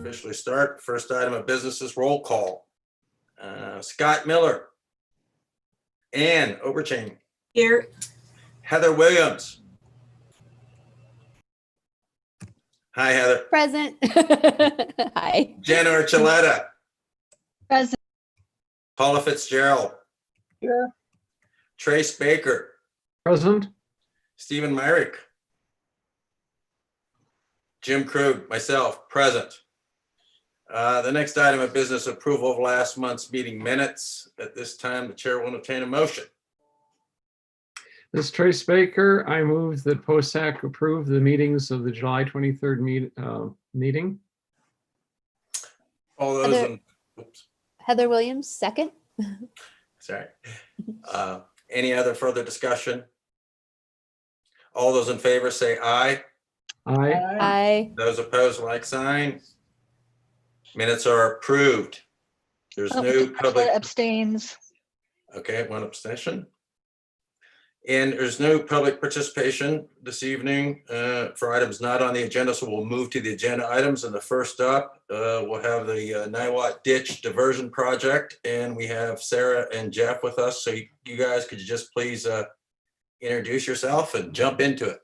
Officially start. First item of business is roll call. Scott Miller. Ann Overchain. Here. Heather Williams. Hi, Heather. Present. Hi. Jenna Archuleta. Present. Paula Fitzgerald. Here. Trace Baker. Present. Stephen Myrick. Jim Krug, myself, present. The next item of business, approval of last month's meeting minutes. At this time, the chair will entertain a motion. This is Trace Baker. I move that POSAC approve the meetings of the July 23rd meeting. All those in, oops, Heather Williams, second. sorry. Any other further discussion? All those in favor say aye. Aye. Aye. Those opposed, like sign. Minutes are approved. There's no public. Abstains. Okay, one abstention. And there's no public participation this evening for items not on the agenda, so we'll move to the agenda items. And the first up, we'll have the Niwot Ditch Diversion Project, and we have Sarah and Jeff with us. So you guys, could you just please introduce yourself and jump into it?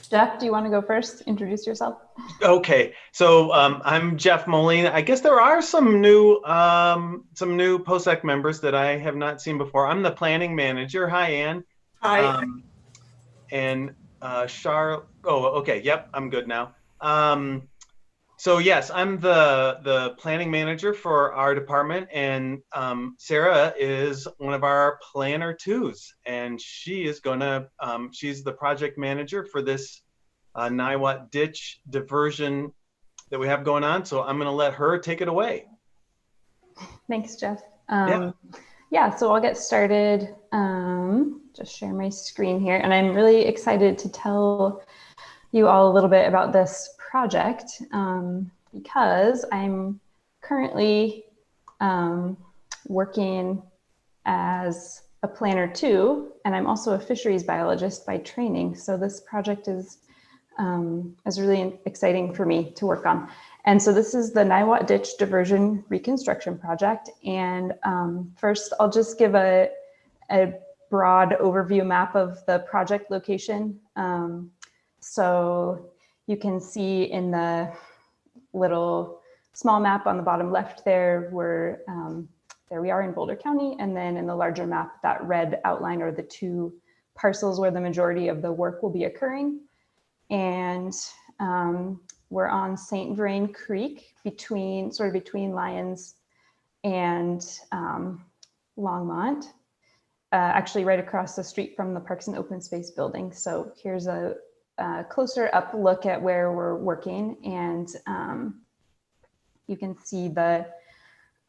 Jeff, do you want to go first? Introduce yourself. Okay, so I'm Jeff Moline. I guess there are some new POSAC members that I have not seen before. I'm the planning manager. Hi, Ann. Hi. And Char. Oh, okay. Yep, I'm good now. So yes, I'm the planning manager for our department, and Sarah is one of our planner twos, and she is gonna. She's the project manager for this Niwot Ditch diversion that we have going on. So I'm gonna let her take it away. Thanks, Jeff. Yeah, so I'll get started. Just share my screen here, and I'm really excited to tell you all a little bit about this project because I'm currently working as a planner too, and I'm also a fisheries biologist by training. So this project is really exciting for me to work on. And so this is the Niwot Ditch Diversion Reconstruction Project. And first, I'll just give a broad overview map of the project location. So you can see in the little small map on the bottom left there, there we are in Boulder County. And then in the larger map, that red outline are the two parcels where the majority of the work will be occurring. And we're on St. Vrain Creek, between Lyons and Longmont, actually right across the street from the Parks and Open Space building. So here's a closer up look at where we're working, and you can see the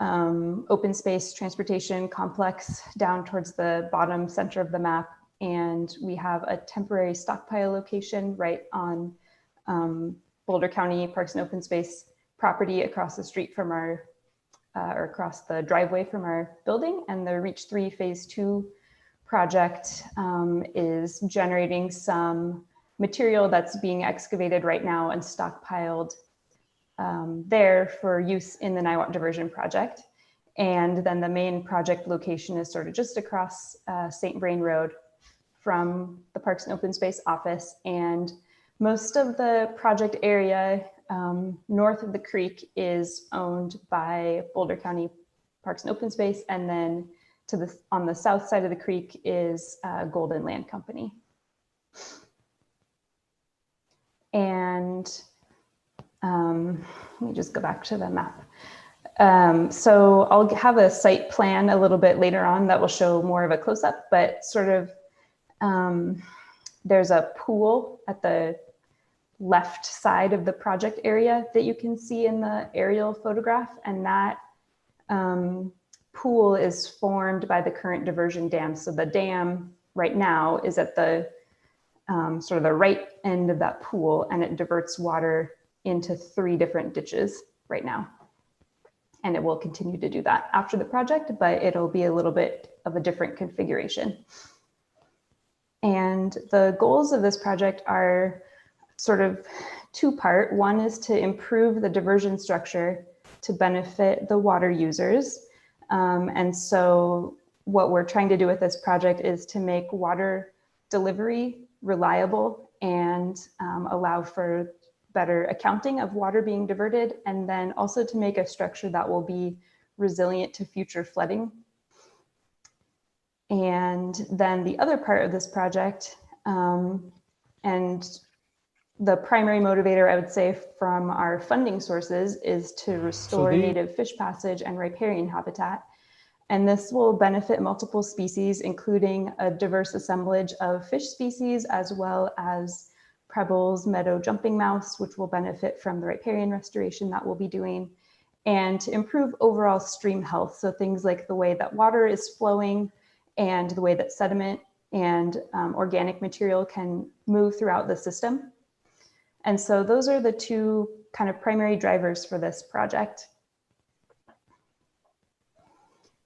open space transportation complex down towards the bottom center of the map. And we have a temporary stockpile location right on Boulder County Parks and Open Space property across the street from our, or across the driveway from our building. And the Reach 3 Phase 2 project is generating some material that's being excavated right now and stockpiled there for use in the Niwot Diversion Project. And then the main project location is sort of just across St. Vrain Road from the Parks and Open Space office. And most of the project area north of the creek is owned by Boulder County Parks and Open Space. And then on the south side of the creek is Golden Land Company. And let me just go back to the map. So I'll have a site plan a little bit later on that will show more of a close-up, but sort of there's a pool at the left side of the project area that you can see in the aerial photograph. And that pool is formed by the current diversion dam. So the dam right now is at the sort of the right end of that pool, and it diverts water into 3 different ditches right now. And it will continue to do that after the project, but it'll be a little bit of a different configuration. And the goals of this project are sort of two-part. One is to improve the diversion structure to benefit the water users. And so what we're trying to do with this project is to make water delivery reliable and allow for better accounting of water being diverted, and then also to make a structure that will be resilient to future flooding. And then the other part of this project, and the primary motivator, I would say, from our funding sources is to restore native fish passage and riparian habitat. And this will benefit multiple species, including a diverse assemblage of fish species, as well as Preble's meadow jumping mouse, which will benefit from the riparian restoration that we'll be doing, and to improve overall stream health. So things like the way that water is flowing and the way that sediment and organic material can move throughout the system. And so those are the two kind of primary drivers for this project.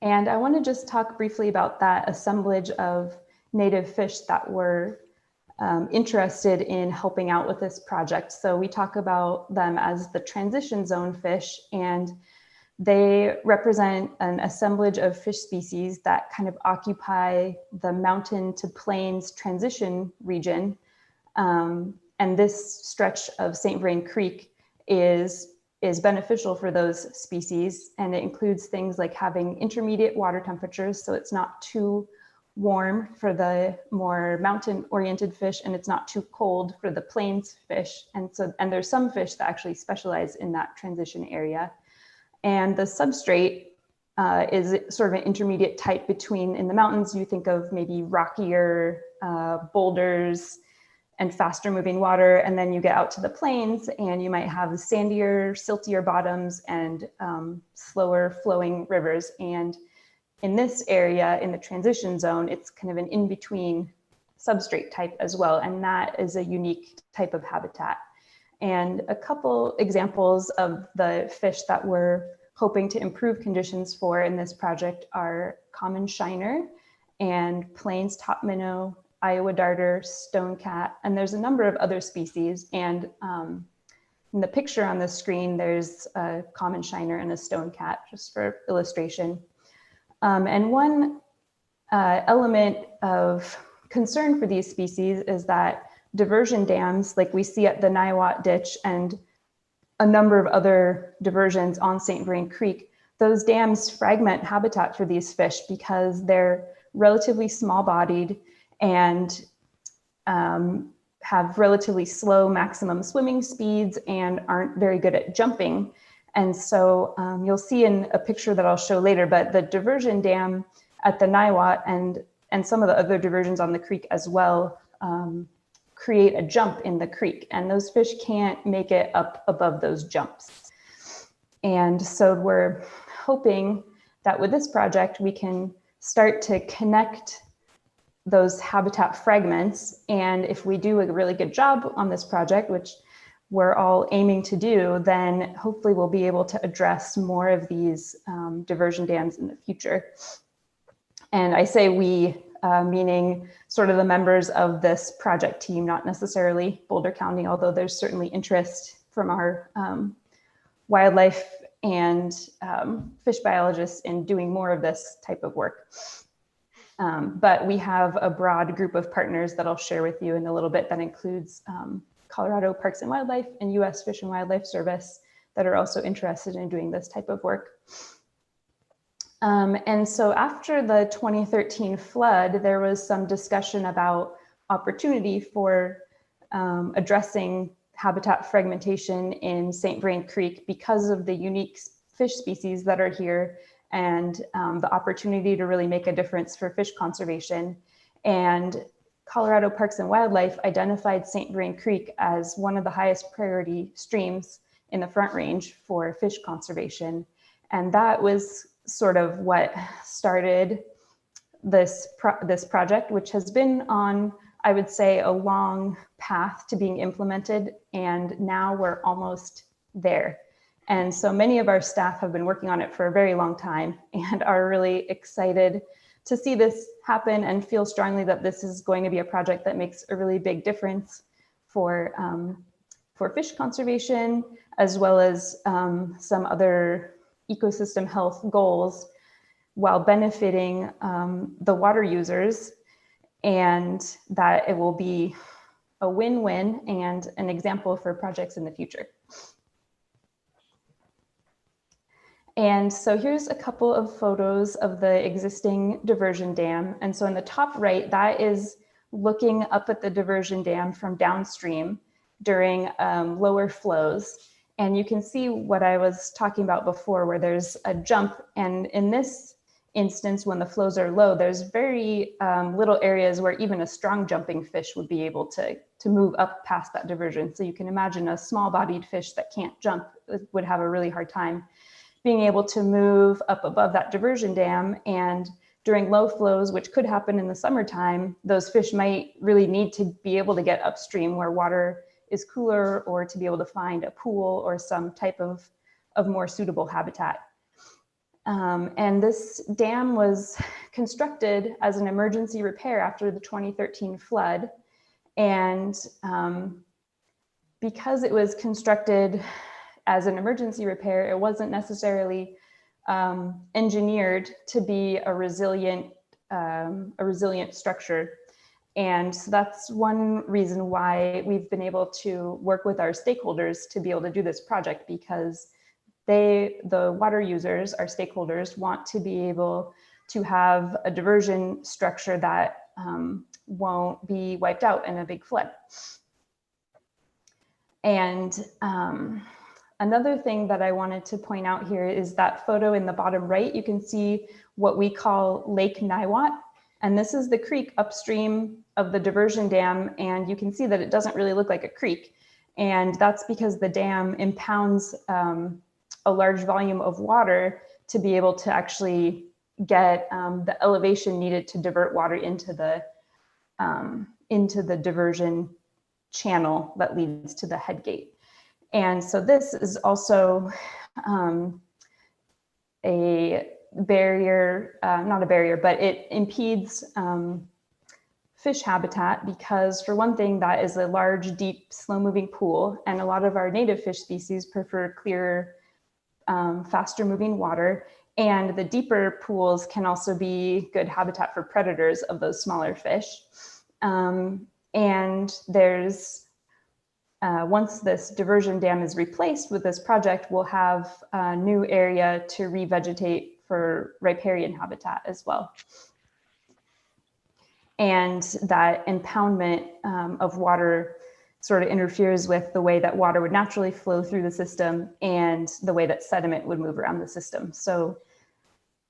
And I want to just talk briefly about that assemblage of native fish that we're interested in helping out with this project. So we talk about them as the transition zone fish, and they represent an assemblage of fish species that kind of occupy the mountain to plains transition region. And this stretch of St. Vrain Creek is beneficial for those species. And it includes things like having intermediate water temperatures, so it's not too warm for the more mountain-oriented fish, and it's not too cold for the plains fish. And there's some fish that actually specialize in that transition area. And the substrate is sort of an intermediate type between, in the mountains, you think of maybe rockier boulders and faster moving water. And then you get out to the plains and you might have sandier, siltier bottoms and slower flowing rivers. And in this area, in the transition zone, it's kind of an in-between substrate type as well. And that is a unique type of habitat. And a couple examples of the fish that we're hoping to improve conditions for in this project are common shiner and plains top minnow, Iowa darter, stonecat, and there's a number of other species. And in the picture on the screen, there's a common shiner and a stonecat, just for illustration. And one element of concern for these species is that diversion dams, like we see at the Niwot Ditch and a number of other diversions on St. Vrain Creek, those dams fragment habitat for these fish because they're relatively small-bodied and have relatively slow maximum swimming speeds and aren't very good at jumping. And so you'll see in a picture that I'll show later, but the diversion dam at the Niwot and some of the other diversions on the creek as well create a jump in the creek, and those fish can't make it up above those jumps. And so we're hoping that with this project, we can start to connect those habitat fragments. And if we do a really good job on this project, which we're all aiming to do, then hopefully we'll be able to address more of these diversion dams in the future. And I say we, meaning sort of the members of this project team, not necessarily Boulder County, although there's certainly interest from our wildlife and fish biologists in doing more of this type of work. But we have a broad group of partners that I'll share with you in a little bit that includes Colorado Parks and Wildlife and US Fish and Wildlife Service that are also interested in doing this type of work. And so after the 2013 flood, there was some discussion about opportunity for addressing habitat fragmentation in St. Vrain Creek because of the unique fish species that are here and the opportunity to really make a difference for fish conservation. And Colorado Parks and Wildlife identified St. Vrain Creek as one of the highest priority streams in the Front Range for fish conservation. And that was sort of what started this project, which has been on, I would say, a long path to being implemented. And now we're almost there. And so many of our staff have been working on it for a very long time and are really excited to see this happen and feel strongly that this is going to be a project that makes a really big difference for fish conservation, as well as some other ecosystem health goals, while benefiting the water users, and that it will be a win-win and an example for projects in the future. And so here's a couple of photos of the existing diversion dam. And so in the top right, that is looking up at the diversion dam from downstream during lower flows. And you can see what I was talking about before, where there's a jump. And in this instance, when the flows are low, there's very little areas where even a strong jumping fish would be able to move up past that diversion. So you can imagine a small bodied fish that can't jump would have a really hard time being able to move up above that diversion dam. And during low flows, which could happen in the summertime, those fish might really need to be able to get upstream where water is cooler, or to be able to find a pool or some type of more suitable habitat. And this dam was constructed as an emergency repair after the 2013 flood. And because it was constructed as an emergency repair, it wasn't necessarily engineered to be a resilient structure. And so that's one reason why we've been able to work with our stakeholders to be able to do this project, because the water users, our stakeholders, want to be able to have a diversion structure that won't be wiped out in a big flood. And another thing that I wanted to point out here is that photo in the bottom right. You can see what we call Lake Niwot. And this is the creek upstream of the diversion dam. And you can see that it doesn't really look like a creek. And that's because the dam impounds a large volume of water to be able to actually get the elevation needed to divert water into the diversion channel that leads to the head gate. And so this is also a barrier, not a barrier, but it impedes fish habitat, because for one thing, that is a large, deep, slow-moving pool, and a lot of our native fish species prefer clearer, faster moving water. And the deeper pools can also be good habitat for predators of those smaller fish. And there's, once this diversion dam is replaced with this project, we'll have a new area to revegetate for riparian habitat as well. And that impoundment of water sort of interferes with the way that water would naturally flow through the system and the way that sediment would move around the system. So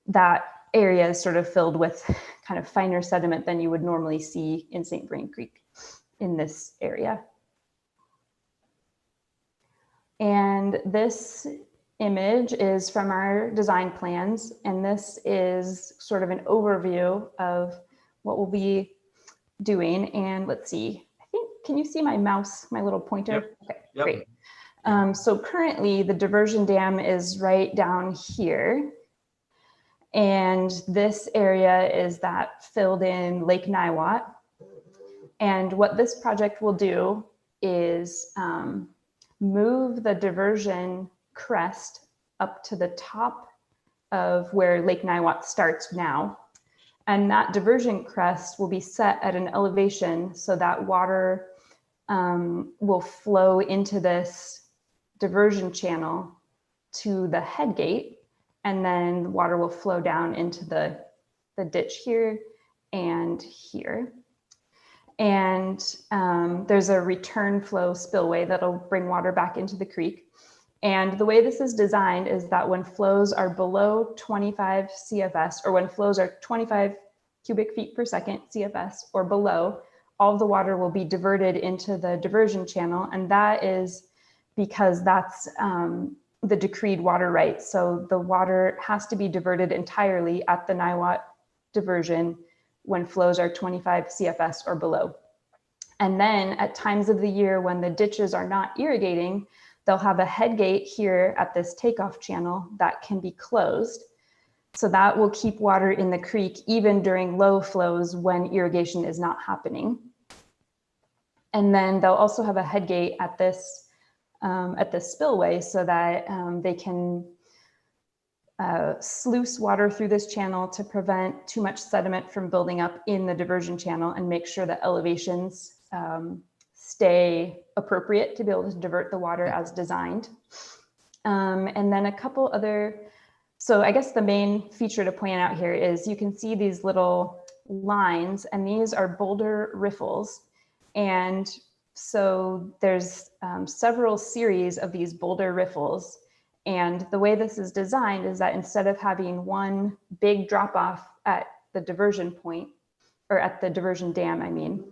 that area is sort of filled with kind of finer sediment than you would normally see in St. Vrain Creek in this area. And this image is from our design plans. And this is sort of an overview of what we'll be doing. And let's see, I think, can you see my mouse, my little pointer? Yep. Okay, Yep. great. So currently the diversion dam is right down here. And this area is that filled in Lake Niwot. And what this project will do is move the diversion crest up to the top of where Lake Niwot starts now. And that diversion crest will be set at an elevation so that water will flow into this diversion channel to the head gate, and then water will flow down into the ditch here and here. And there's a return flow spillway that'll bring water back into the creek. And the way this is designed is that when flows are below 25 CFS, or when flows are 25 cubic feet per second CFS or below, all the water will be diverted into the diversion channel. And that is because that's the decreed water right. So the water has to be diverted entirely at the Niwot diversion when flows are 25 CFS or below. And then at times of the year when the ditches are not irrigating, they'll have a head gate here at this takeoff channel that can be closed. So that will keep water in the creek even during low flows when irrigation is not happening. And then they'll also have a head gate at this spillway so that they can sluice water through this channel to prevent too much sediment from building up in the diversion channel and make sure that elevations stay appropriate to be able to divert the water as designed. And then a couple other, so I guess the main feature to point out here is you can see these little lines, and these are boulder riffles. And so there's several series of these boulder riffles. And the way this is designed is that instead of having one big drop off at the diversion point, or at the diversion dam, I mean,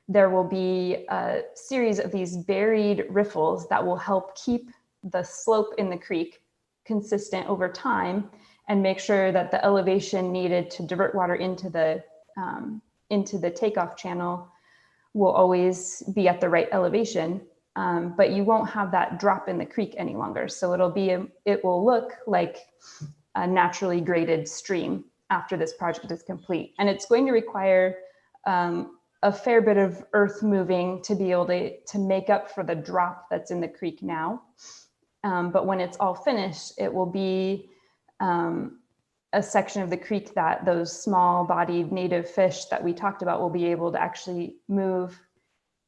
there will be a series of these buried riffles that will help keep the slope in the creek consistent over time and make sure that the elevation needed to divert water into the takeoff channel will always be at the right elevation. But you won't have that drop in the creek any longer. So it will look like a naturally graded stream after this project is complete. And it's going to require a fair bit of earth moving to be able to make up for the drop that's in the creek now. But when it's all finished, it will be a section of the creek that those small bodied native fish that we talked about will be able to actually move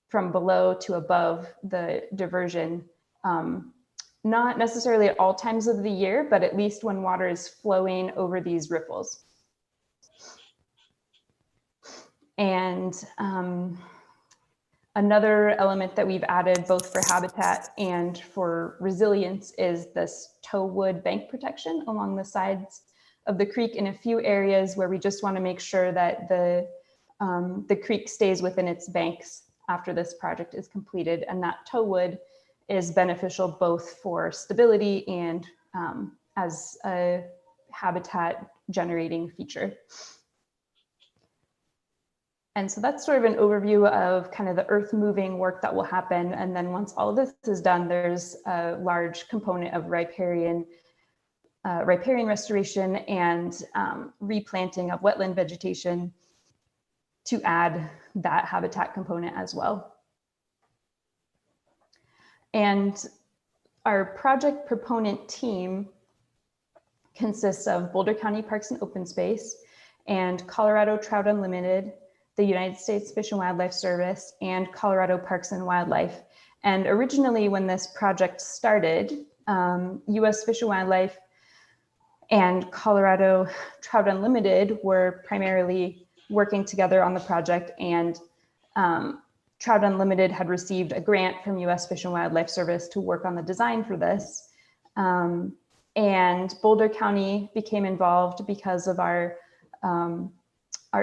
from below to above the diversion, not necessarily at all times of the year, but at least when water is flowing over these riffles. And another element that we've added both for habitat and for resilience is this tow wood bank protection along the sides of the creek in a few areas where we just want to make sure that the creek stays within its banks after this project is completed. And that tow wood is beneficial both for stability and as a habitat generating feature. And so that's sort of an overview of kind of the earth moving work that will happen. And then once all of this is done, there's a large component of riparian restoration and replanting of wetland vegetation to add that habitat component as well. And our project proponent team consists of Boulder County Parks and Open Space and Colorado Trout Unlimited, the United States Fish and Wildlife Service, and Colorado Parks and Wildlife. And originally when this project started, US Fish and Wildlife and Colorado Trout Unlimited were primarily working together on the project, and Trout Unlimited had received a grant from US Fish and Wildlife Service to work on the design for this. And Boulder County became involved because of our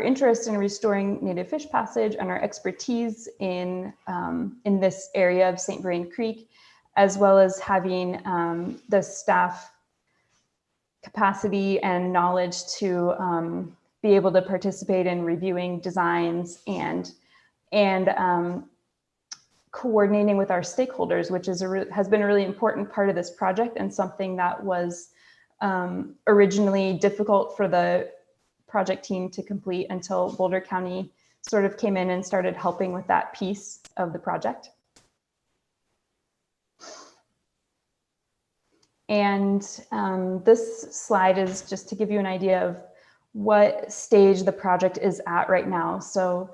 interest in restoring native fish passage and our expertise in this area of St. Vrain Creek, as well as having the staff capacity and knowledge to be able to participate in reviewing designs and coordinating with our stakeholders, which has been a really important part of this project and something that was originally difficult for the project team to complete until Boulder County sort of came in and started helping with that piece of the project. And this slide is just to give you an idea of what stage the project is at right now. So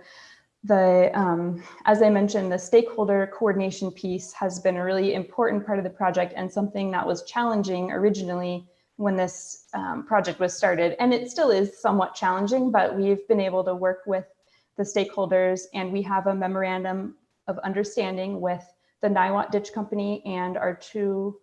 as I mentioned, the stakeholder coordination piece has been a really important part of the project and something that was challenging originally when this project was started. And it still is somewhat challenging, but we've been able to work with the stakeholders, and we have a memorandum of understanding with the Niwot Ditch Company and our 2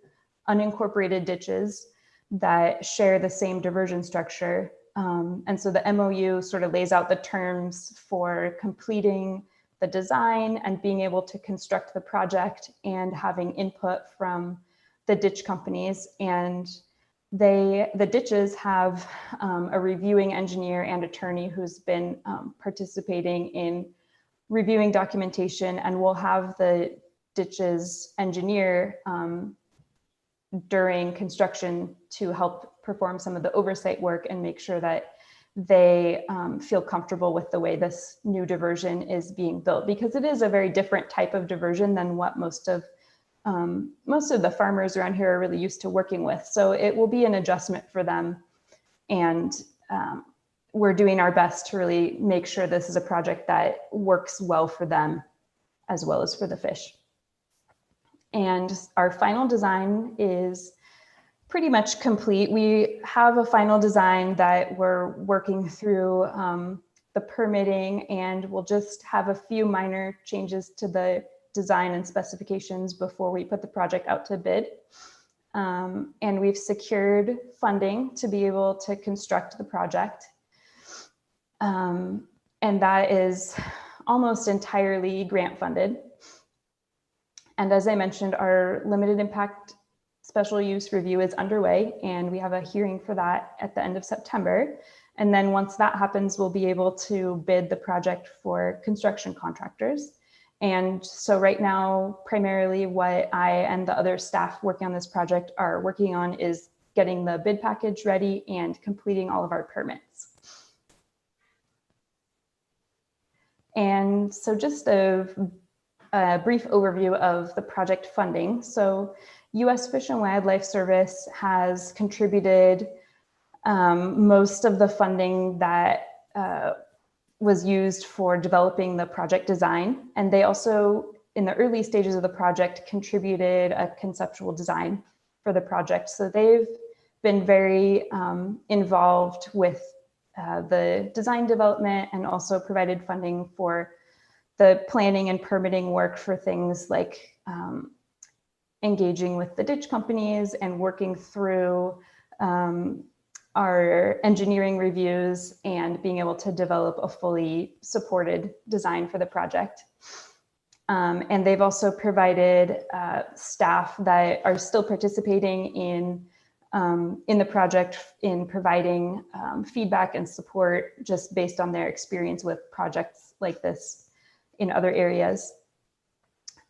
unincorporated ditches that share the same diversion structure. And so the MOU sort of lays out the terms for completing the design and being able to construct the project and having input from the ditch companies. And the ditches have a reviewing engineer and attorney who's been participating in reviewing documentation, and we'll have the ditches engineer during construction to help perform some of the oversight work and make sure that they feel comfortable with the way this new diversion is being built, because it is a very different type of diversion than what most of the farmers around here are really used to working with. So it will be an adjustment for them. And we're doing our best to really make sure this is a project that works well for them as well as for the fish. And our final design is pretty much complete. We have a final design that we're working through the permitting, and we'll just have a few minor changes to the design and specifications before we put the project out to bid. And we've secured funding to be able to construct the project. And that is almost entirely grant funded. And as I mentioned, our limited impact special use review is underway, and we have a hearing for that at the end of September. And then once that happens, we'll be able to bid the project for construction contractors. And so right now, primarily what I and the other staff working on this project are working on is getting the bid package ready and completing all of our permits. And so just a brief overview of the project funding. So U.S. Fish and Wildlife Service has contributed most of the funding that was used for developing the project design. And they also, in the early stages of the project, contributed a conceptual design for the project. So they've been very involved with the design development, and also provided funding for the planning and permitting work for things like engaging with the ditch companies and working through our engineering reviews and being able to develop a fully supported design for the project. And they've also provided staff that are still participating in the project in providing feedback and support just based on their experience with projects like this in other areas.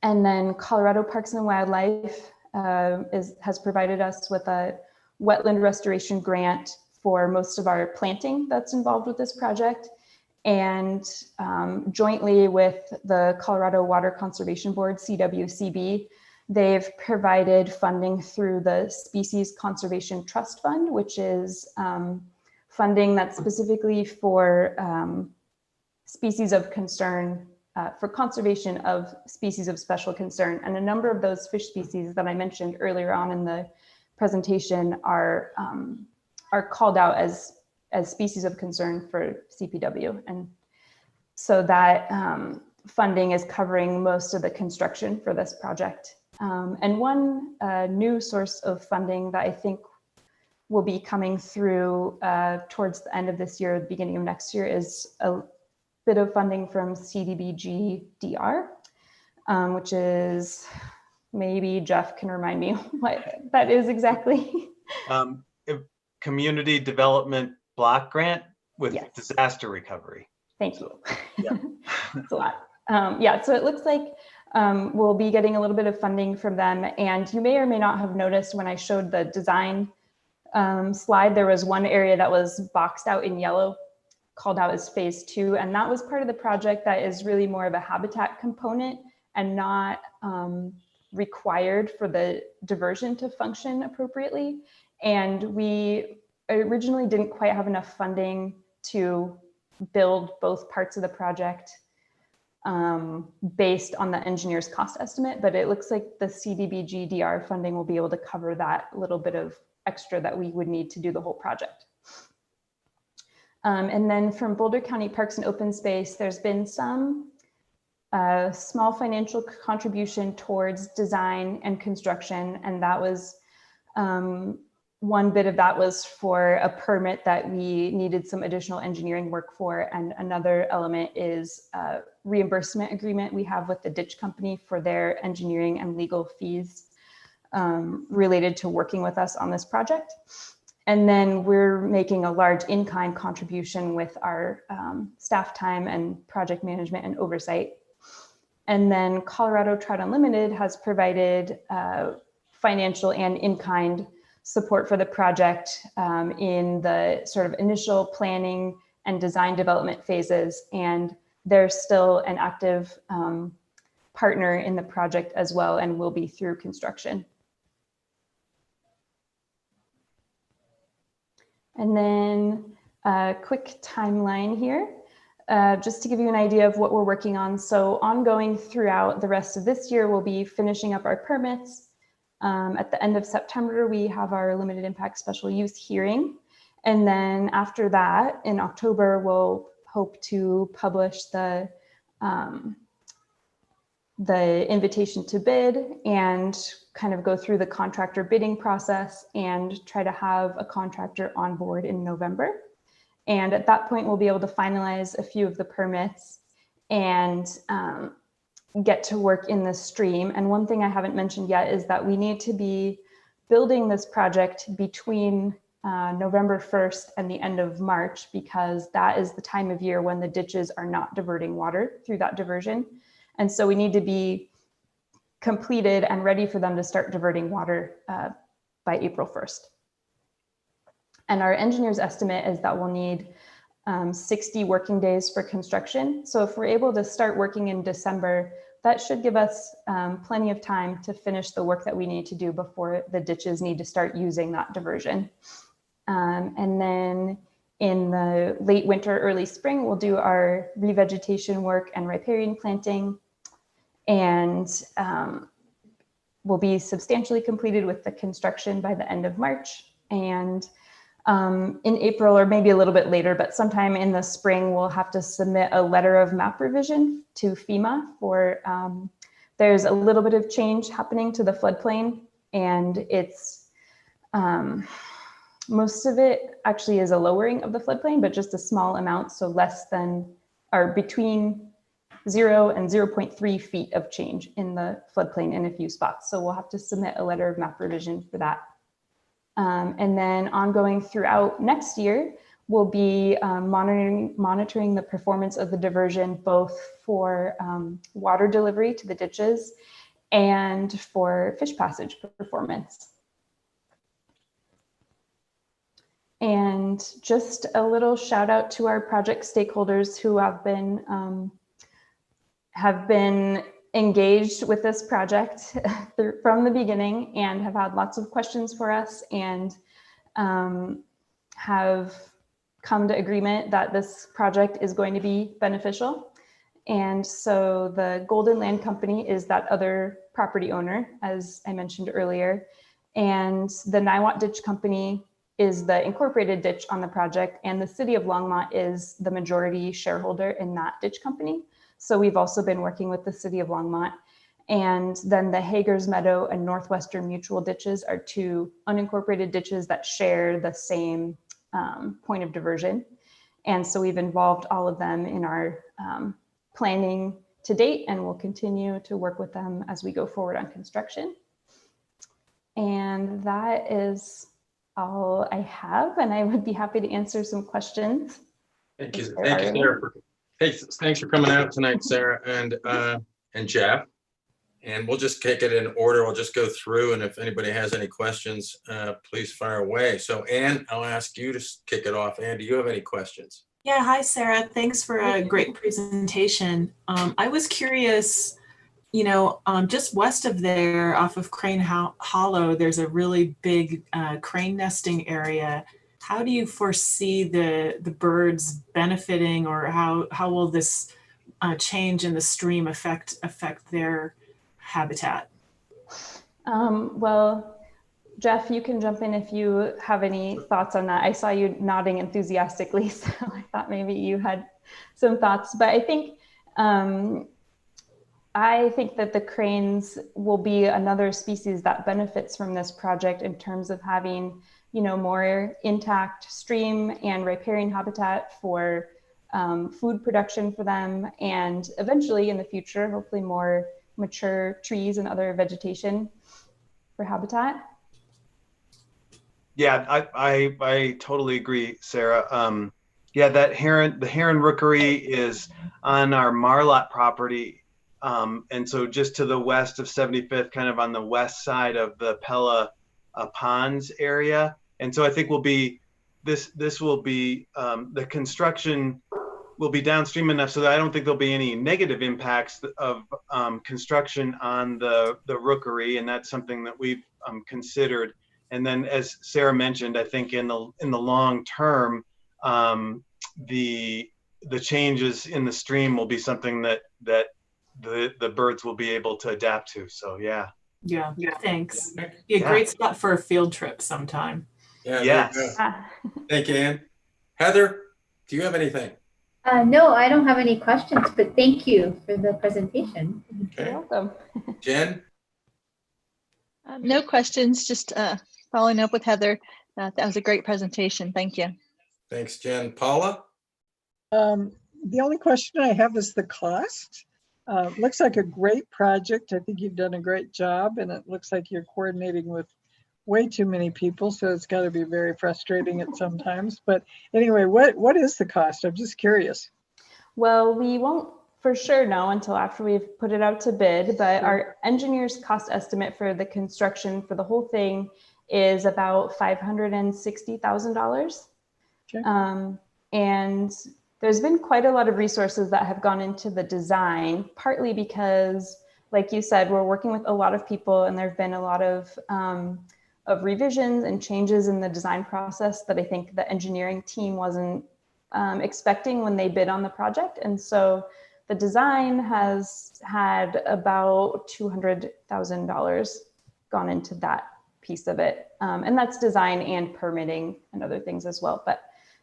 And then Colorado Parks and Wildlife has provided us with a wetland restoration grant for most of our planting that's involved with this project. And jointly with the Colorado Water Conservation Board, CWCB, they've provided funding through the Species Conservation Trust Fund, which is funding that's specifically for species of concern, for conservation of species of special concern. And a number of those fish species that I mentioned earlier on in the presentation are called out as species of concern for CPW. And so that funding is covering most of the construction for this project. And one new source of funding that I think will be coming through towards the end of this year, the beginning of next year, is a bit of funding from CDBG DR, which is, maybe Jeff can remind me what that is exactly. Community Development Block Grant with Yes. disaster recovery. Thank you. Yeah. That's a lot. Yeah, so it looks like we'll be getting a little bit of funding from them. And you may or may not have noticed when I showed the design slide, there was one area that was boxed out in yellow, called out as phase 2. And that was part of the project that is really more of a habitat component and not required for the diversion to function appropriately. And we originally didn't quite have enough funding to build both parts of the project based on the engineer's cost estimate, but it looks like the CDBG DR funding will be able to cover that little bit of extra that we would need to do the whole project. And then from Boulder County Parks and Open Space, there's been some small financial contribution towards design and construction. And that was, one bit of that was for a permit that we needed some additional engineering work for. And another element is a reimbursement agreement we have with the ditch company for their engineering and legal fees related to working with us on this project. And then we're making a large in-kind contribution with our staff time and project management and oversight. And then Colorado Trout Unlimited has provided financial and in-kind support for the project in the sort of initial planning and design development phases. And they're still an active partner in the project as well, and will be through construction. And then a quick timeline here, just to give you an idea of what we're working on. So ongoing throughout the rest of this year, we'll be finishing up our permits. At the end of September, we have our limited impact special use hearing. And then after that, in October, we'll hope to publish the invitation to bid and kind of go through the contractor bidding process and try to have a contractor on board in November. And at that point, we'll be able to finalize a few of the permits and get to work in the stream. And one thing I haven't mentioned yet is that we need to be building this project between November 1st and the end of March, because that is the time of year when the ditches are not diverting water through that diversion. And so we need to be completed and ready for them to start diverting water by April 1st. And our engineer's estimate is that we'll need 60 working days for construction. So if we're able to start working in December, that should give us plenty of time to finish the work that we need to do before the ditches need to start using that diversion. And then in the late winter, early spring, we'll do our revegetation work and riparian planting. And we'll be substantially completed with the construction by the end of March. And in April, or maybe a little bit later, but sometime in the spring, we'll have to submit a letter of map revision to FEMA for, there's a little bit of change happening to the floodplain, and it's, most of it actually is a lowering of the floodplain, but just a small amount, so less than, or between 0 and 0.3 feet of change in the floodplain in a few spots. So we'll have to submit a letter of map revision for that. And then ongoing throughout next year, we'll be monitoring the performance of the diversion, both for water delivery to the ditches and for fish passage performance. And just a little shout out to our project stakeholders who have been engaged with this project from the beginning and have had lots of questions for us, and have come to agreement that this project is going to be beneficial. And so the Golden Land Company is that other property owner, as I mentioned earlier, and the Niwot Ditch Company is the incorporated ditch on the project, and the City of Longmont is the majority shareholder in that ditch company. So we've also been working with the City of Longmont. And then the Hager's Meadow and Northwestern Mutual ditches are two unincorporated ditches that share the same point of diversion. And so we've involved all of them in our planning to date, and we'll continue to work with them as we go forward on construction. And that is all I have, and I would be happy to answer some questions. Thank you, Sarah. Thanks for coming out tonight, Sarah and Jeff. And we'll just kick it in order. We'll just go through, and if anybody has any questions, please fire away. So Ann, I'll ask you to kick it off. Ann, do you have any questions? Yeah, hi, Sarah. Thanks for a great presentation. I was curious, just west of there, off of Crane Hollow, there's a really big crane nesting area. How do you foresee the birds benefiting, or how will this change in the stream affect their habitat? Well, Jeff, you can jump in if you have any thoughts on that. I saw you nodding enthusiastically, so I thought maybe you had some thoughts. But I think that the cranes will be another species that benefits from this project in terms of having, more intact stream and riparian habitat for food production for them, and eventually in the future, hopefully more mature trees and other vegetation for habitat. Yeah, I totally agree, Sarah. Yeah, the heron rookery is on our Marlot property. And so just to the west of 75th, kind of on the west side of the Pella ponds area. And so I think this will be, the construction will be downstream enough so that I don't think there'll be any negative impacts of construction on the rookery, and that's something that we've considered. And then, as Sarah mentioned, I think in the long term, the changes in the stream will be something that the birds will be able to adapt to. So yeah. Yeah, thanks. Be a Yeah. great spot for a field trip sometime. Yeah. Yes. There you go. Ah, Thank you, Ann. Heather, do you have anything? No, I don't have any questions, but thank you for the presentation. You're Okay. welcome. Jen? No questions, just following up with Heather. That was a great presentation. Thank you. Thanks, Jen. Paula? The only question I have is the cost. Looks like a great project. I think you've done a great job, and it looks like you're coordinating with way too many people, so it's got to be very frustrating at some times. But anyway, what is the cost? I'm just curious. Well, we won't for sure know until after we've put it out to bid, but our engineer's cost estimate for the construction for the whole thing is about $560,000. Okay. And there's been quite a lot of resources that have gone into the design, partly because, like you said, we're working with a lot of people, and there have been a lot of revisions and changes in the design process that I think the engineering team wasn't expecting when they bid on the project. And so the design has had about $200,000 gone into that piece of it. And that's design and permitting and other things as well. But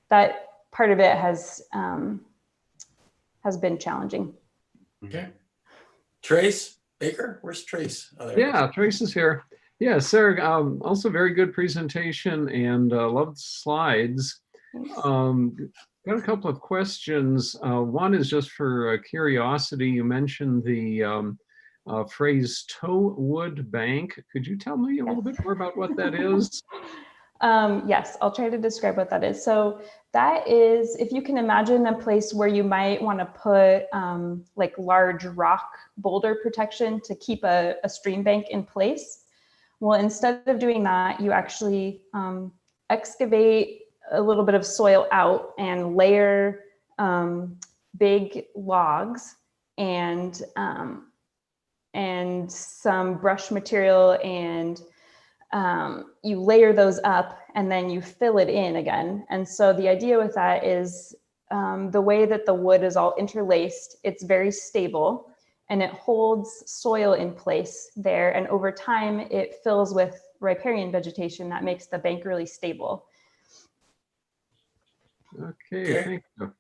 that part of it has been challenging. Okay. Trace Baker? Where's Trace? Oh, there he is. Yeah, Trace is here. Yeah, Sarah, also very good presentation, and loved slides. Got a couple of questions. One is just for curiosity. You mentioned the phrase tow wood bank. Could you tell me a little bit more about what that is? Yes, I'll try to describe what that is. So that is, if you can imagine a place where you might want to put like large rock boulder protection to keep a stream bank in place. Well, instead of doing that, you actually excavate a little bit of soil out and layer big logs and some brush material, and you layer those up and then you fill it in again. And so the idea with that is the way that the wood is all interlaced, it's very stable and it holds soil in place there. And over time, it fills with riparian vegetation that makes the bank really stable. Okay, thank you.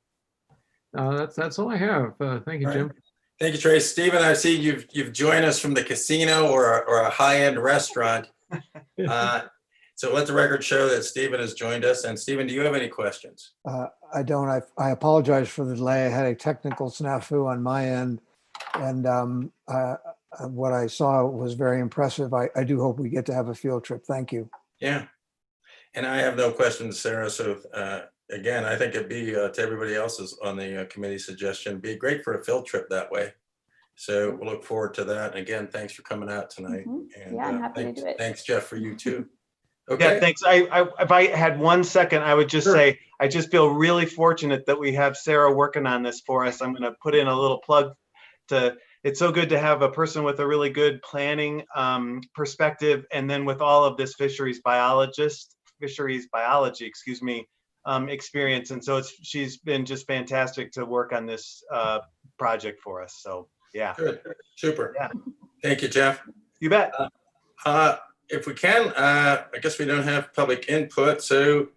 That's all I have. Thank you, All right. Jim. Thank you, Trace. Stephen, I see you've joined us from the casino or a high-end restaurant. So let the record show that Stephen has joined us. And Stephen, do you have any questions? I don't. I apologize for the delay. I had a technical snafu on my end, and what I saw was very impressive. I do hope we get to have a field trip. Thank you. Yeah. And I have no questions, Sarah. So again, I think it'd be to everybody else's on the committee suggestion, be great for a field trip that way. So we'll look forward to that. And again, thanks for coming out tonight. And Yeah, I'm happy to do it. thanks, Jeff, for you too. Okay. Yeah, thanks. If I had 1 second, I would just say, I just feel really fortunate that we have Sarah working on this for us. I'm going to put in a little plug to, it's so good to have a person with a really good planning perspective. And then with all of this fisheries biology, experience. And so she's been just fantastic to work on this project for us. So yeah. Good. Super. Yeah. Thank you, Jeff. You bet. If we can, I guess we don't have public input, so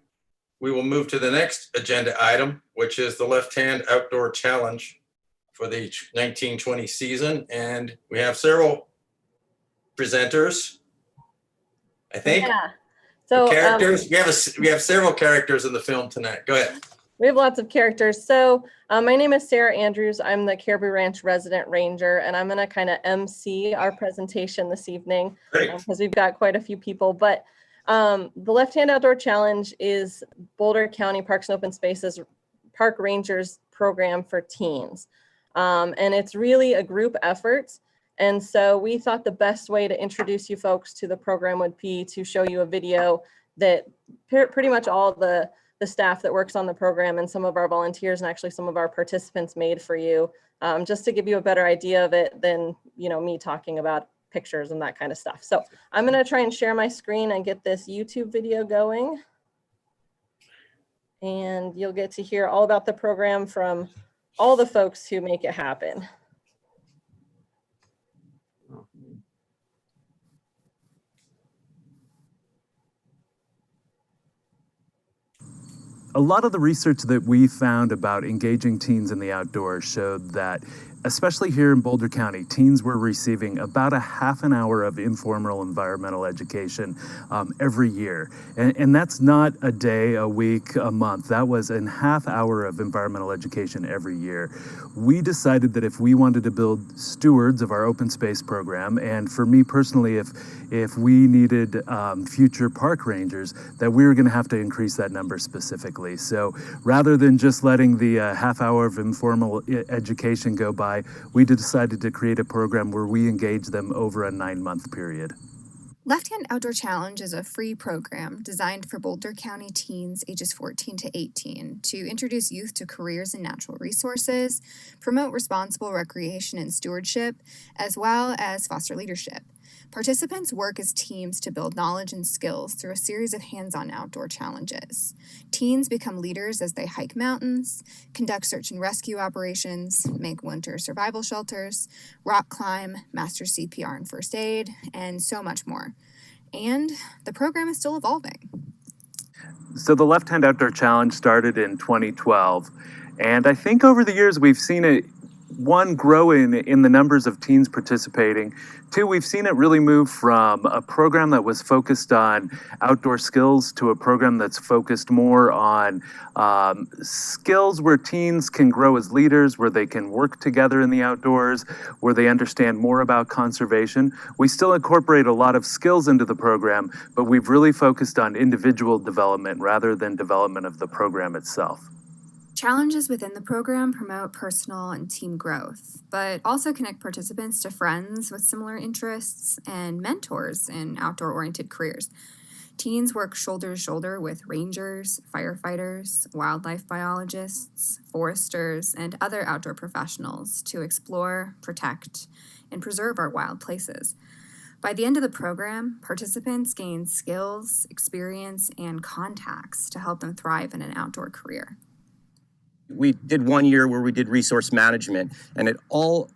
we will move to the next agenda item, which is the left-hand outdoor challenge for the 1920 season. And we have several presenters, I think. Yeah. So characters. We have several characters in the film tonight. Go ahead. we have lots of characters. So my name is Sarah Andrews. I'm the Caribou Ranch resident ranger, and I'm going to kind of MC our presentation this evening because we've got quite a few people. But the Left Hand Outdoor Challenge is Boulder County Parks and Open Spaces Park Rangers program for teens. And it's really a group effort And so we thought the best way to introduce you folks to the program would be to show you a video that pretty much all the staff that works on the program and some of our volunteers and actually some of our participants made for you, just to give you a better idea of it than, you know, me talking about pictures and that kind of stuff. So I'm going to try and share my screen and get this YouTube video going. And you'll get to hear all about the program from all the folks who make it happen. A lot of the research that we found about engaging teens in the outdoors showed that, especially here in Boulder County, teens were receiving about a half an hour of informal environmental education every year. And that's not a day, a week, a month. That was a half hour of environmental education every year. We decided that if we wanted to build stewards of our open space program, and for me personally, if we needed future park rangers, that we were going to have to increase that number specifically. So rather than just letting the half hour of informal education go by, we decided to create a program where we engage them over a 9-month period. LeftHand Outdoor Challenge is a free program designed for Boulder County teens ages 14 to 18 to introduce youth to careers in natural resources, promote responsible recreation and stewardship, as well as foster leadership. Participants work as teams to build knowledge and skills through a series of hands-on outdoor challenges. Teens become leaders as they hike mountains, conduct search and rescue operations, make winter survival shelters, rock climb, master CPR and first aid, and so much more. And the program is still evolving. So the LeftHand Outdoor Challenge started in 2012, and I think over the years we've seen it, one, grow in the numbers of teens participating. Two, we've seen it really move from a program that was focused on outdoor skills to a program that's focused more on skills where teens can grow as leaders, where they can work together in the outdoors, where they understand more about conservation. We still incorporate a lot of skills into the program, but we've really focused on individual development rather than development of the program itself. Challenges within the program promote personal and team growth, but also connect participants to friends with similar interests and mentors in outdoor-oriented careers. Teens work shoulder to shoulder with rangers, firefighters, wildlife biologists, foresters, and other outdoor professionals to explore, protect, and preserve our wild places. By the end of the program, participants gain skills, experience, and contacts to help them thrive in an outdoor career. We did 1 year where we did resource management, and it all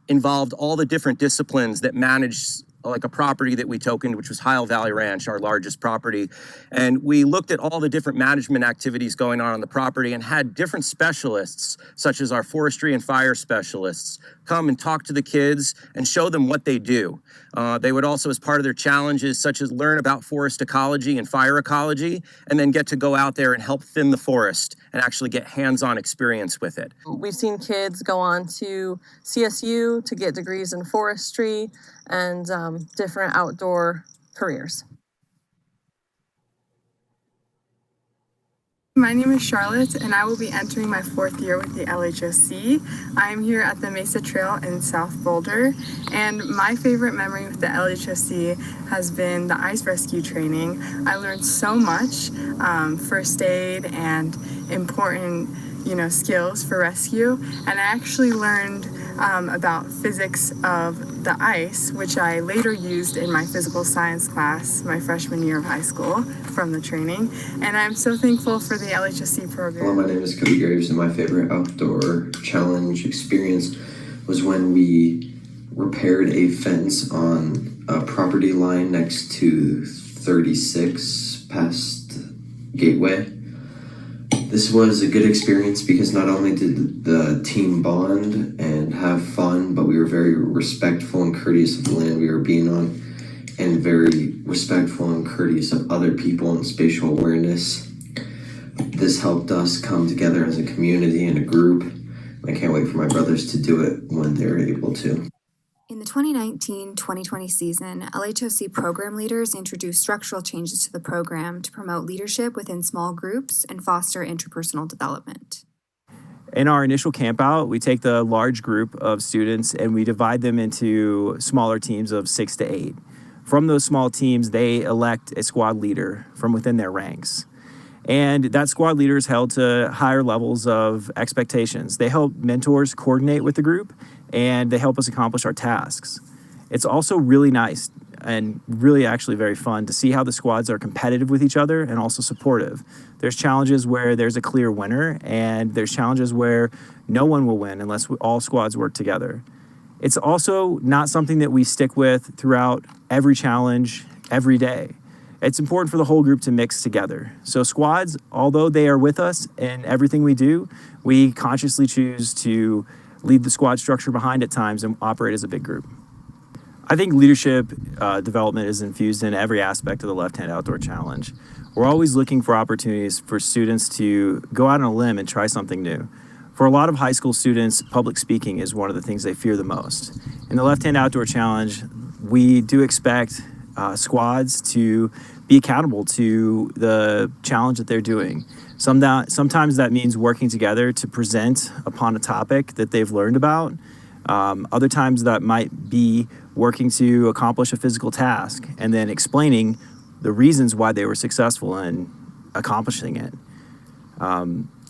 involved all the different disciplines that manage like a property that we tokened, which was Heil Valley Ranch, our largest property. And we looked at all the different management activities going on the property and had different specialists, such as our forestry and fire specialists, come and talk to the kids and show them what they do. They would also, as part of their challenges, such as learn about forest ecology and fire ecology, and then get to go out there and help thin the forest and actually get hands-on experience with it. We've seen kids go on to CSU to get degrees in forestry and different outdoor careers. My name is Charlotte, and I will be entering my 4th year with the LHOC. I'm here at the Mesa Trail in South Boulder, and my favorite memory with the LHOC has been the ice rescue training. I learned so much, first aid and important, skills for rescue, and I actually learned about physics of the ice, which I later used in my physical science class my freshman year of high school from the training, and I'm so thankful for the LHSC program. Hello, my name is Cody, and my favorite outdoor challenge experience was when we repaired a fence on a property line next to 36 past Gateway. This was a good experience because not only did the team bond and have fun, but we were very respectful and courteous of the land we were being on, and very respectful and courteous of other people and spatial awareness. This helped us come together as a community and a group. I can't wait for my brothers to do it when they're able to. In the 2019-2020 season, LHOC program leaders introduced structural changes to the program to promote leadership within small groups and foster interpersonal development. In our initial camp out, we take the large group of students and we divide them into smaller teams of 6 to 8. From those small teams, they elect a squad leader from within their ranks. And that squad leader is held to higher levels of expectations. They help mentors coordinate with the group, and they help us accomplish our tasks. It's also really nice and really actually very fun to see how the squads are competitive with each other and also supportive. There's challenges where there's a clear winner, and there's challenges where no one will win unless all squads work together. It's also not something that we stick with throughout every challenge, every day. It's important for the whole group to mix together. So squads, although they are with us in everything we do, we consciously choose to leave the squad structure behind at times and operate as a big group. I think leadership development is infused in every aspect of the Left Hand Outdoor Challenge. We're always looking for opportunities for students to go out on a limb and try something new. For a lot of high school students, public speaking is one of the things they fear the most. In the Left Hand Outdoor Challenge, we do expect squads to be accountable to the challenge that they're doing. Sometimes that means working together to present upon a topic that they've learned about. Other times that might be working to accomplish a physical task and then explaining the reasons why they were successful in accomplishing it.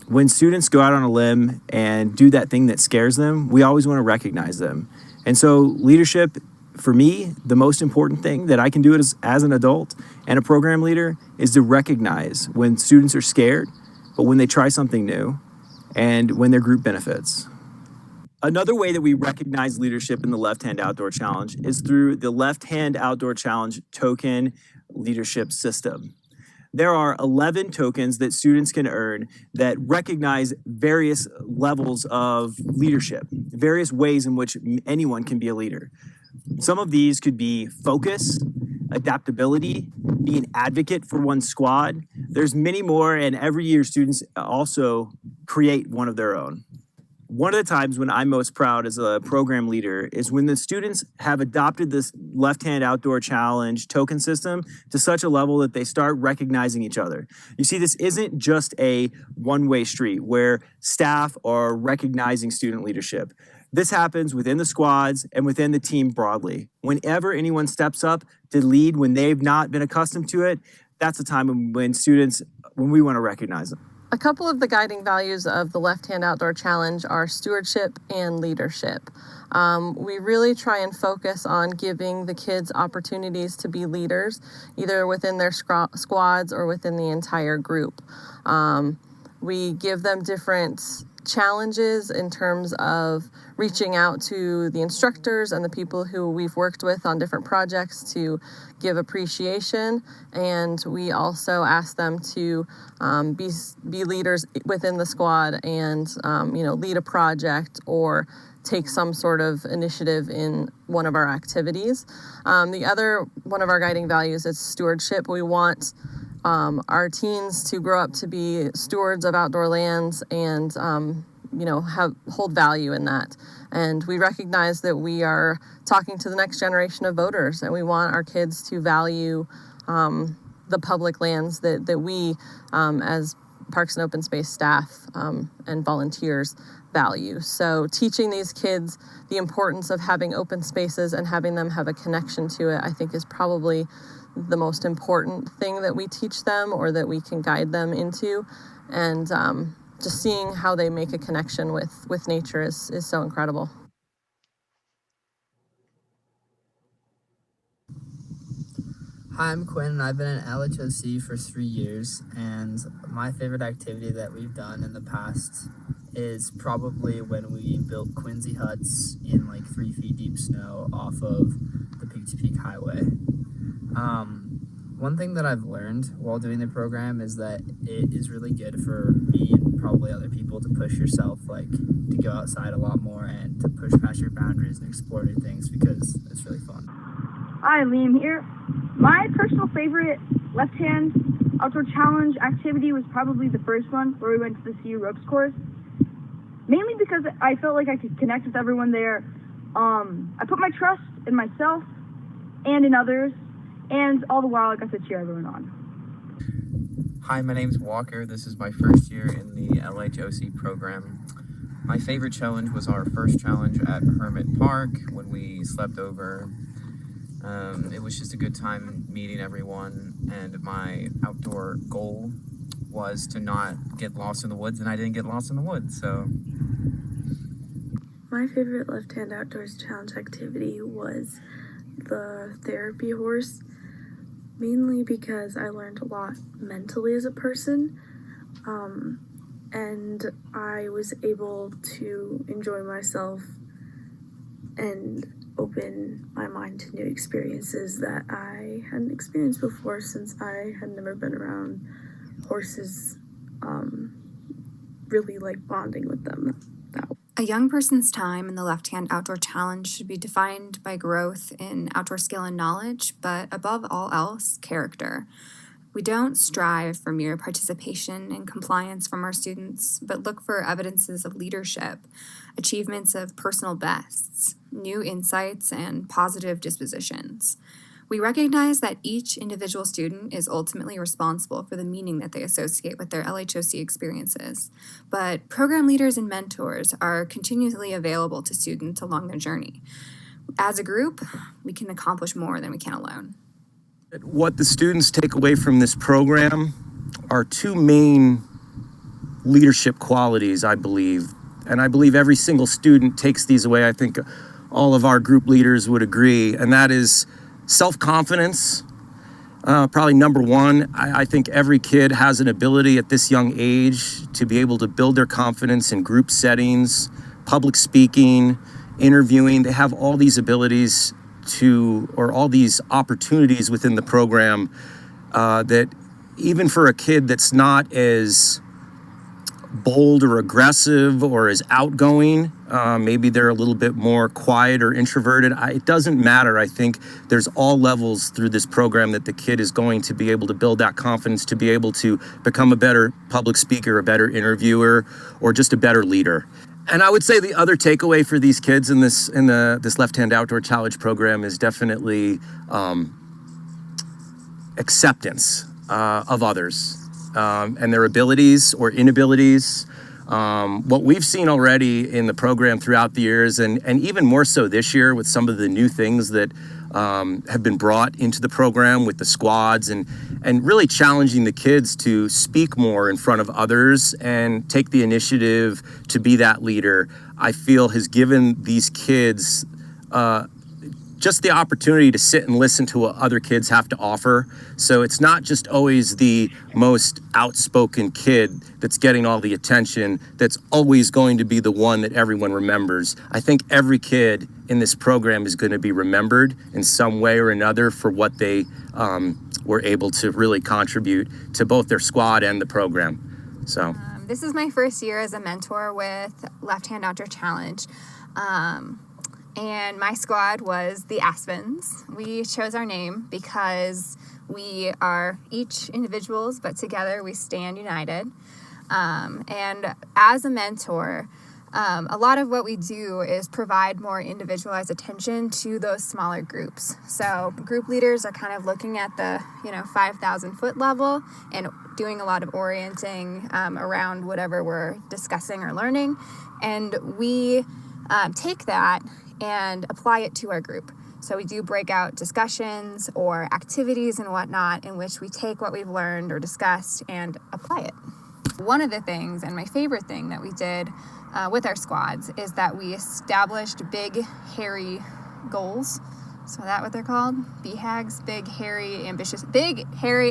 When students go out on a limb and do that thing that scares them, we always want to recognize them. And so leadership, for me, the most important thing that I can do as an adult and a program leader is to recognize when students are scared, but when they try something new and when their group benefits. Another way that we recognize leadership in the Left Hand Outdoor Challenge is through the Left Hand Outdoor Challenge token leadership system. There are 11 tokens that students can earn that recognize various levels of leadership, various ways in which anyone can be a leader. Some of these could be focus, adaptability, be an advocate for one squad. There's many more, and every year students also create one of their own. One of the times when I'm most proud as a program leader is when the students have adopted this Left Hand Outdoor Challenge token system to such a level that they start recognizing each other. You see, this isn't just a one-way street where staff are recognizing student leadership. This happens within the squads and within the team broadly. Whenever anyone steps up to lead when they've not been accustomed to it, that's the time when we want to recognize them. A couple of the guiding values of the Left Hand Outdoor Challenge are stewardship and leadership. We really try and focus on giving the kids opportunities to be leaders, either within their squads or within the entire group. We give them different challenges in terms of reaching out to the instructors and the people who we've worked with on different projects to give appreciation, and we also ask them to be leaders within the squad and lead a project or take some sort of initiative in one of our activities. The other one of our guiding values is stewardship. We want our teens to grow up to be stewards of outdoor lands and hold value in that. And we recognize that we are talking to the next generation of voters, and we want our kids to value the public lands that we as Parks and Open Space staff and volunteers value. So teaching these kids the importance of having open spaces and having them have a connection to it, I think, is probably the most important thing that we teach them or that we can guide them into. And just seeing how they make a connection with nature is so incredible. Hi, I'm Quinn, and I've been in LHOC for 3 years, and my favorite activity that we've done in the past is probably when we built Quincy huts in like 3 feet deep snow off of the Peak to Peak Highway. One thing that I've learned while doing the program is that it is really good for me and probably other people to push yourself, like to go outside a lot more and to push past your boundaries and explore new things because it's really fun. Hi, Liam here. My personal favorite Left Hand Outdoor Challenge activity was probably the first one where we went to the CU ropes course. Mainly because I felt like I could connect with everyone there. I put my trust in myself and in others, and all the while I got to cheer everyone on. Hi, my name's Walker. This is my first year in the LHOC program. My favorite challenge was our first challenge at Hermit Park when we slept over. It was just a good time meeting everyone, and my outdoor goal was to not get lost in the woods, and I didn't get lost in the woods, so. My favorite Left Hand Outdoors Challenge activity was the therapy horse, mainly because I learned a lot mentally as a person, and I was able to enjoy myself and open my mind to new experiences that I hadn't experienced before, since I had never been around horses, really like bonding with them. A young person's time in the Left Hand Outdoor Challenge should be defined by growth in outdoor skill and knowledge, but above all else, character. We don't strive for mere participation and compliance from our students, but look for evidences of leadership, achievements of personal bests, new insights, and positive dispositions. We recognize that each individual student is ultimately responsible for the meaning that they associate with their LHOC experiences, but program leaders and mentors are continually available to students along their journey. As a group, we can accomplish more than we can alone. What the students take away from this program are two main leadership qualities, I believe. And I believe every single student takes these away. I think all of our group leaders would agree. And that is self-confidence, probably number one. I think every kid has an ability at this young age to be able to build their confidence in group settings, public speaking, interviewing. They have all these abilities or all these opportunities within the program that even for a kid that's not as bold or aggressive or as outgoing, maybe they're a little bit more quiet or introverted. It doesn't matter. I think there's all levels through this program that the kid is going to be able to build that confidence to be able to become a better public speaker, a better interviewer, or just a better leader. And I would say the other takeaway for these kids in this Left Hand Outdoor Challenge program is definitely acceptance of others and their abilities or inabilities. What we've seen already in the program throughout the years, and even more so this year with some of the new things that have been brought into the program with the squads and really challenging the kids to speak more in front of others and take the initiative to be that leader, I feel has given these kids just the opportunity to sit and listen to what other kids have to offer. So it's not just always the most outspoken kid that's getting all the attention that's always going to be the one that everyone remembers. I think every kid in this program is going to be remembered in some way or another for what they were able to really contribute to both their squad and the program. So This is my first year as a mentor with Left Hand Outdoor Challenge. And my squad was the Aspens. We chose our name because we are each individuals, but together we stand united. And as a mentor, a lot of what we do is provide more individualized attention to those smaller groups. So group leaders are kind of looking at the 5,000 foot level and doing a lot of orienting around whatever we're discussing or learning. And we take that and apply it to our group. So we do breakout discussions or activities and whatnot in which we take what we've learned or discussed and apply it. One of the things, and my favorite thing that we did with our squads, is that we established big, hairy goals. So that what they're called? BHAGs, big, hairy,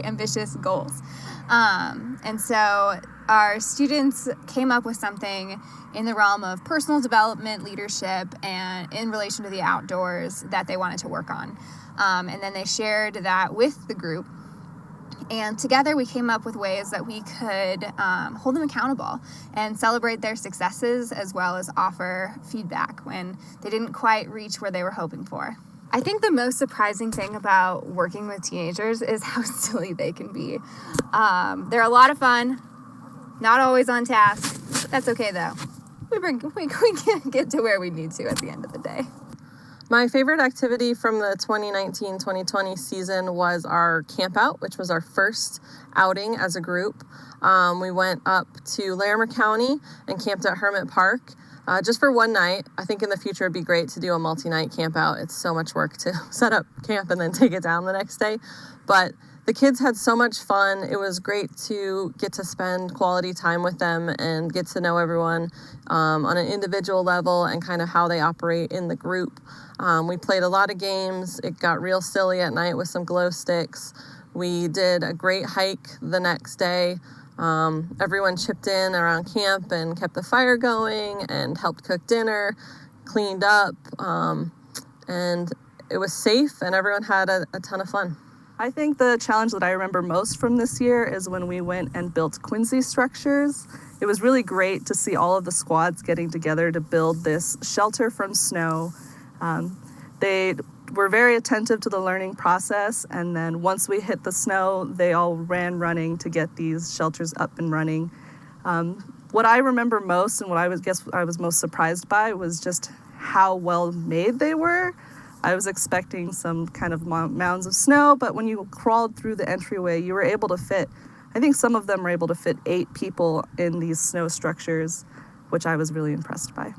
ambitious goals. And so our students came up with something in the realm of personal development, leadership, and in relation to the outdoors that they wanted to work on. And then they shared that with the group. And together we came up with ways that we could hold them accountable and celebrate their successes, as well as offer feedback when they didn't quite reach where they were hoping for. I think the most surprising thing about working with teenagers is how silly they can be. They're a lot of fun, not always on task. That's okay though. We can get to where we need to at the end of the day. My favorite activity from the 2019-2020 season was our camp out, which was our first outing as a group. We went up to Larimer County and camped at Hermit Park. just for one night. I think in the future it'd be great to do a multi-night camp out. It's so much work to set up camp and then take it down the next day. But the kids had so much fun. It was great to get to spend quality time with them and get to know everyone on an individual level and kind of how they operate in the group. We played a lot of games. It got real silly at night with some glow sticks. We did a great hike the next day. Everyone chipped in around camp and kept the fire going and helped cook dinner, cleaned up, and it was safe and everyone had a ton of fun. I think the challenge that I remember most from this year is when we went and built Quincy structures. It was really great to see all of the squads getting together to build this shelter from snow. They were very attentive to the learning process, and then once we hit the snow, they all ran running to get these shelters up and running. What I remember most and what I was most surprised by was just how well made they were. I was expecting some kind of mounds of snow, but when you crawled through the entryway, you were able to fit, I think some of them were able to fit 8 people in these snow structures, which I was really impressed by.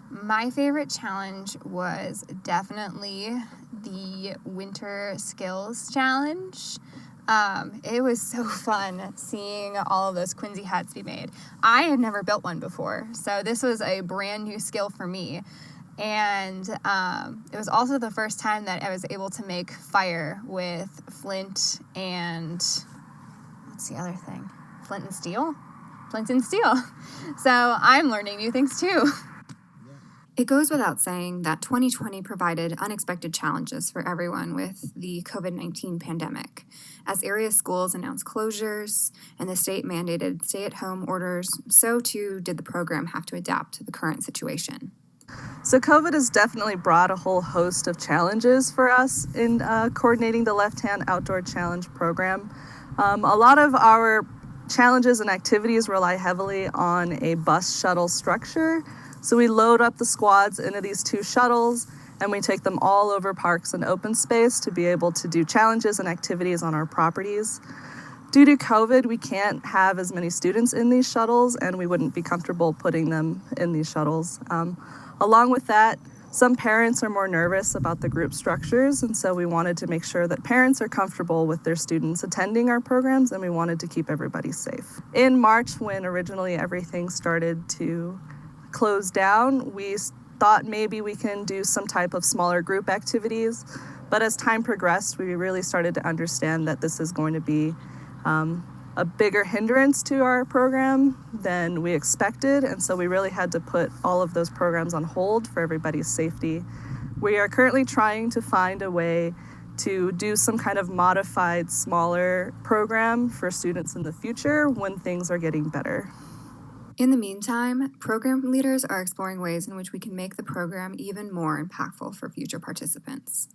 My favorite challenge was definitely the Winter Skills Challenge. It was so fun seeing all of those Quincy hats be made. I had never built one before, so this was a brand new skill for me. And it was also the first time that I was able to make fire with flint and, what's the other thing? Flint and steel? Flint and steel. So I'm learning new things too. It goes without saying that 2020 provided unexpected challenges for everyone with the COVID-19 pandemic. As area schools announced closures and the state mandated stay-at-home orders, so too did the program have to adapt to the current situation. So COVID has definitely brought a whole host of challenges for us in coordinating the LeftHand Outdoor Challenge program. A lot of our challenges and activities rely heavily on a bus shuttle structure. So we load up the squads into these 2 shuttles and we take them all over parks and open space to be able to do challenges and activities on our properties. Due to COVID, we can't have as many students in these shuttles and we wouldn't be comfortable putting them in these shuttles. Along with that, some parents are more nervous about the group structures, and so we wanted to make sure that parents are comfortable with their students attending our programs, and we wanted to keep everybody safe. In March, when originally everything started to close down, we thought maybe we can do some type of smaller group activities, but as time progressed, we really started to understand that this is going to be a bigger hindrance to our program than we expected, and so we really had to put all of those programs on hold for everybody's safety. We are currently trying to find a way to do some kind of modified, smaller program for students in the future when things are getting better. In the meantime, program leaders are exploring ways in which we can make the program even more impactful for future participants.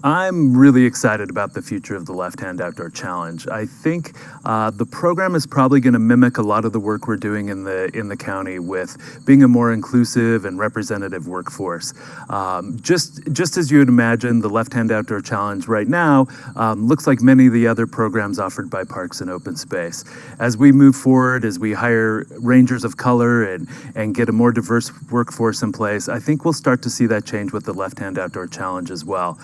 I'm really excited about the future of the LeftHand Outdoor Challenge. I think the program is probably going to mimic a lot of the work we're doing in the county with being a more inclusive and representative workforce. Just as you would imagine, the LeftHand Outdoor Challenge right now looks like many of the other programs offered by Parks and Open Space. As we move forward, as we hire rangers of color and get a more diverse workforce in place, I think we'll start to see that change with the LeftHand Outdoor Challenge as well.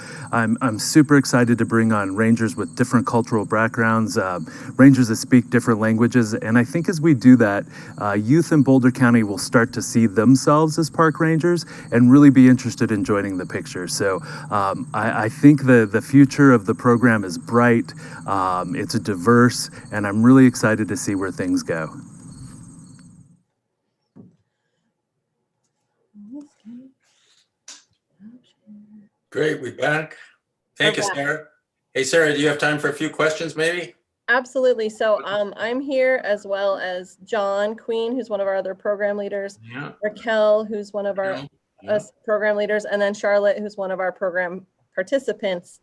I'm super excited to bring on rangers with different cultural backgrounds, rangers that speak different languages, and I think as we do that, youth in Boulder County will start to see themselves as park rangers and really be interested in joining the picture. So I think the future of the program is bright, it's diverse, and I'm really excited to see where things go. Great, we back. Thank you, Sarah. Hey, Sarah, do you have time for a few questions, maybe? Absolutely. So I'm here as well as John Queen, who's one of our other program leaders, Raquel, who's one of our program leaders, and then Charlotte, who's one of our program participants.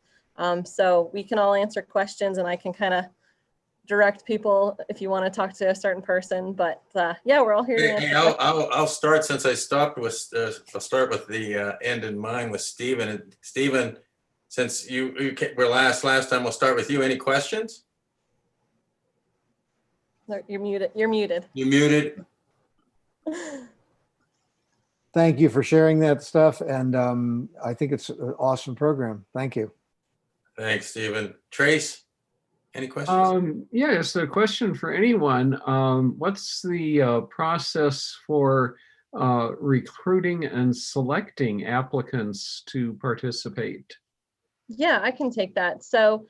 So we can all answer questions and I can kind of direct people if you want to talk to a certain person, but yeah, we're all here to answer. I'll start since I stopped with, I'll start with the end in mind with Stephen. And Stephen, since you were last time, we'll start with you. Any questions? No, you're muted. You're muted. You muted. thank you for sharing that stuff. And I think it's an awesome program. Thank you. Thanks, Stephen. Trace, any questions? Yeah, it's a question for anyone. What's the process for recruiting and selecting applicants to participate? Yeah, I can take that. So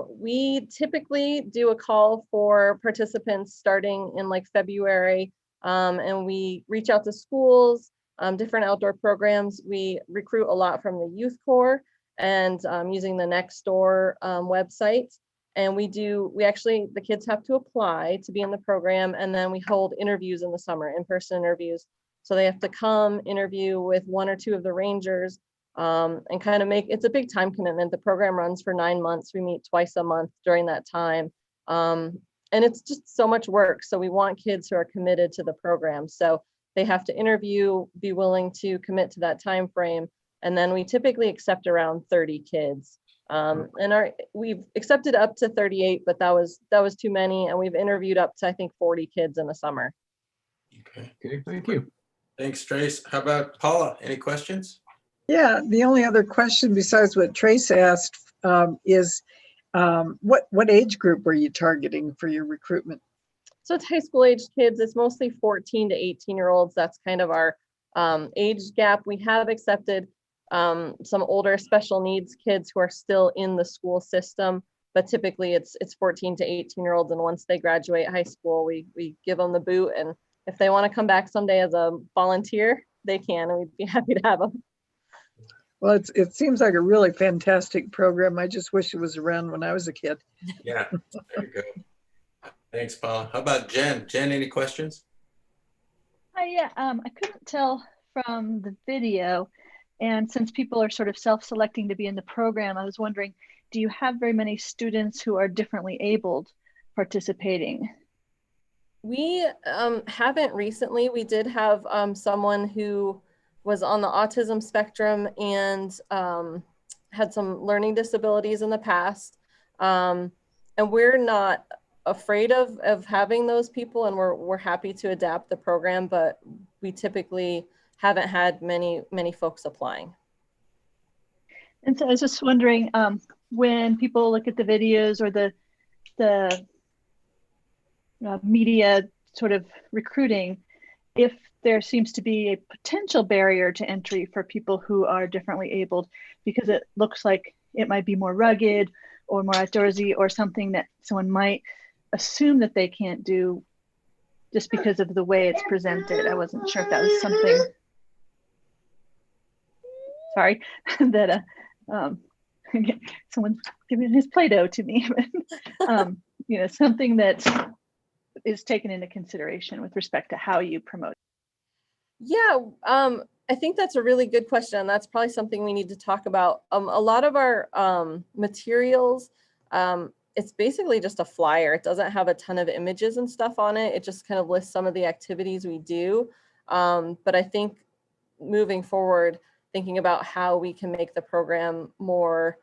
we typically do a call for participants starting in like February, and we reach out to schools, different outdoor programs. We recruit a lot from the Youth Corps and using the Nextdoor website. And the kids have to apply to be in the program, and then we hold interviews in the summer, in-person interviews. So they have to come interview with one or two of the rangers, and kind of it's a big time commitment. The program runs for 9 months. We meet twice a month during that time. And it's just so much work. So we want kids who are committed to the program. So they have to interview, be willing to commit to that time frame. And then we typically accept around 30 kids. And we've accepted up to 38, but that was too many. And we've interviewed up to, I think, 40 kids in the summer. Okay, thank you. Thanks, Trace. How about Paula? Any questions? Yeah, the only other question besides what Trace asked is what age group are you targeting for your recruitment? So it's high school age kids. It's mostly 14 to 18-year-olds. That's kind of our age gap. We have accepted some older special needs kids who are still in the school system, but typically it's 14 to 18-year-olds. And once they graduate high school, we give them the boot. And if they want to come back someday as a volunteer, they can, and we'd be happy to have them. Well, it seems like a really fantastic program. I just wish it was around when I was a kid. Yeah, there you go. Thanks, Paula. How about Jen? Jen, any questions? Yeah, I couldn't tell from the video. And since people are sort of self-selecting to be in the program, I was wondering, do you have very many students who are differently abled participating? We haven't recently. We did have someone who was on the autism spectrum and had some learning disabilities in the past. And we're not afraid of having those people, and we're happy to adapt the program, but we typically haven't had many folks applying. And so I was just wondering, when people look at the videos or the media sort of recruiting, if there seems to be a potential barrier to entry for people who are differently abled, because it looks like it might be more rugged or more outdoorsy or something that someone might assume that they can't do just because of the way it's presented. I wasn't sure if that was something, sorry, that someone's giving his Play-Doh to me. Something that is taken into consideration with respect to how you promote. Yeah, I think that's a really good question. That's probably something we need to talk about. A lot of our materials, it's basically just a flyer. It doesn't have a ton of images and stuff on it. It just kind of lists some of the activities we do. But I think moving forward, thinking about how we can make the program more,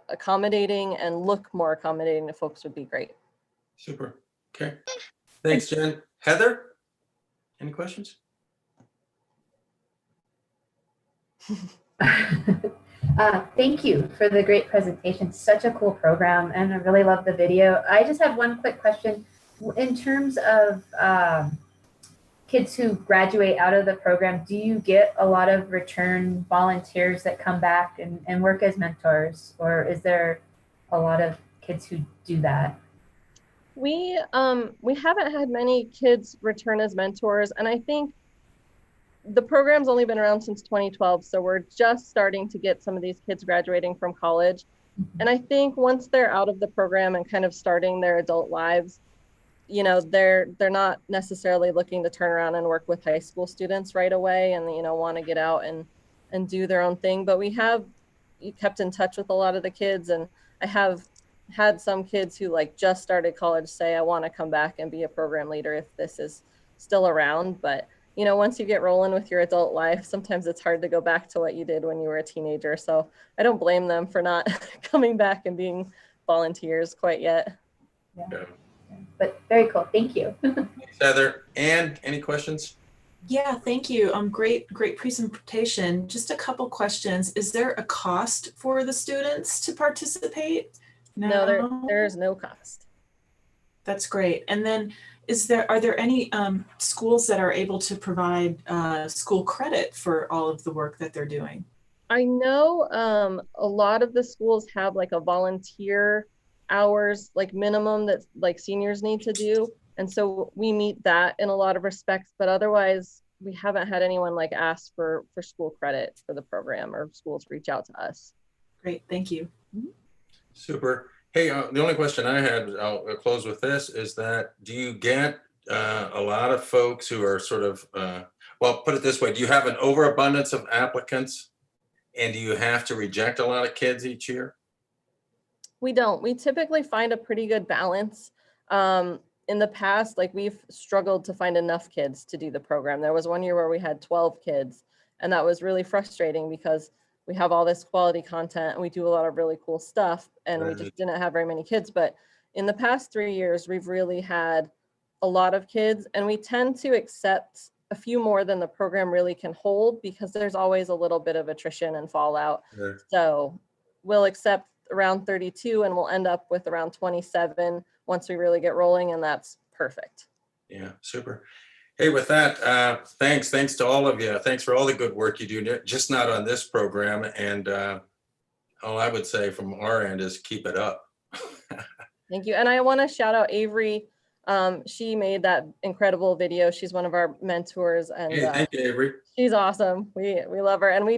accommodating and look more accommodating to folks would be great. Super. Okay. Thanks, Jen. Heather, any questions? Thank you for the great presentation. Such a cool program, and I really love the video. I just have one quick question. In terms of kids who graduate out of the program, do you get a lot of return volunteers that come back and work as mentors, or is there a lot of kids who do that? We haven't had many kids return as mentors, and I think the program's only been around since 2012, so we're just starting to get some of these kids graduating from college. And I think once they're out of the program and kind of starting their adult lives, they're not necessarily looking to turn around and work with high school students right away and want to get out and do their own thing. But we have kept in touch with a lot of the kids, and I have had some kids who just started college say, I want to come back and be a program leader if this is still around. But once you get rolling with your adult life, sometimes it's hard to go back to what you did when you were a teenager. So I don't blame them for not coming back and being volunteers quite yet. Yeah. But very cool. Thank you. Thanks, Heather. Anne, any questions? Yeah, thank you. Great presentation. Just a couple questions. Is there a cost for the students to participate? No, there is no cost. That's great. And then are there any schools that are able to provide school credit for all of the work that they're doing? I know a lot of the schools have like a volunteer hours like minimum that like seniors need to do. And so we meet that in a lot of respects, but otherwise we haven't had anyone like ask for school credit for the program or schools reach out to us. Great, thank you. Super. Hey, the only question I had, I'll close with this, is that do you get a lot of folks who are sort of, well, put it this way, do you have an overabundance of applicants? And do you have to reject a lot of kids each year? We don't. We typically find a pretty good balance. In the past, like we've struggled to find enough kids to do the program. There was one year where we had 12 kids, and that was really frustrating because we have all this quality content and we do a lot of really cool stuff, and we just didn't have very many kids. But in the past 3 years, we've really had a lot of kids, and we tend to accept a few more than the program really can hold because there's always a little bit of attrition and fallout. Sure. So we'll accept around 32 and we'll end up with around 27 once we really get rolling, and that's perfect. Yeah, super. Hey, with that, thanks to all of you. Thanks for all the good work you do, just not on this program. And all I would say from our end is keep it up. Thank you. And I want to shout out Avery. She made that incredible video. She's one of our mentors, and Hey, thank you, Avery. She's awesome. We love her, and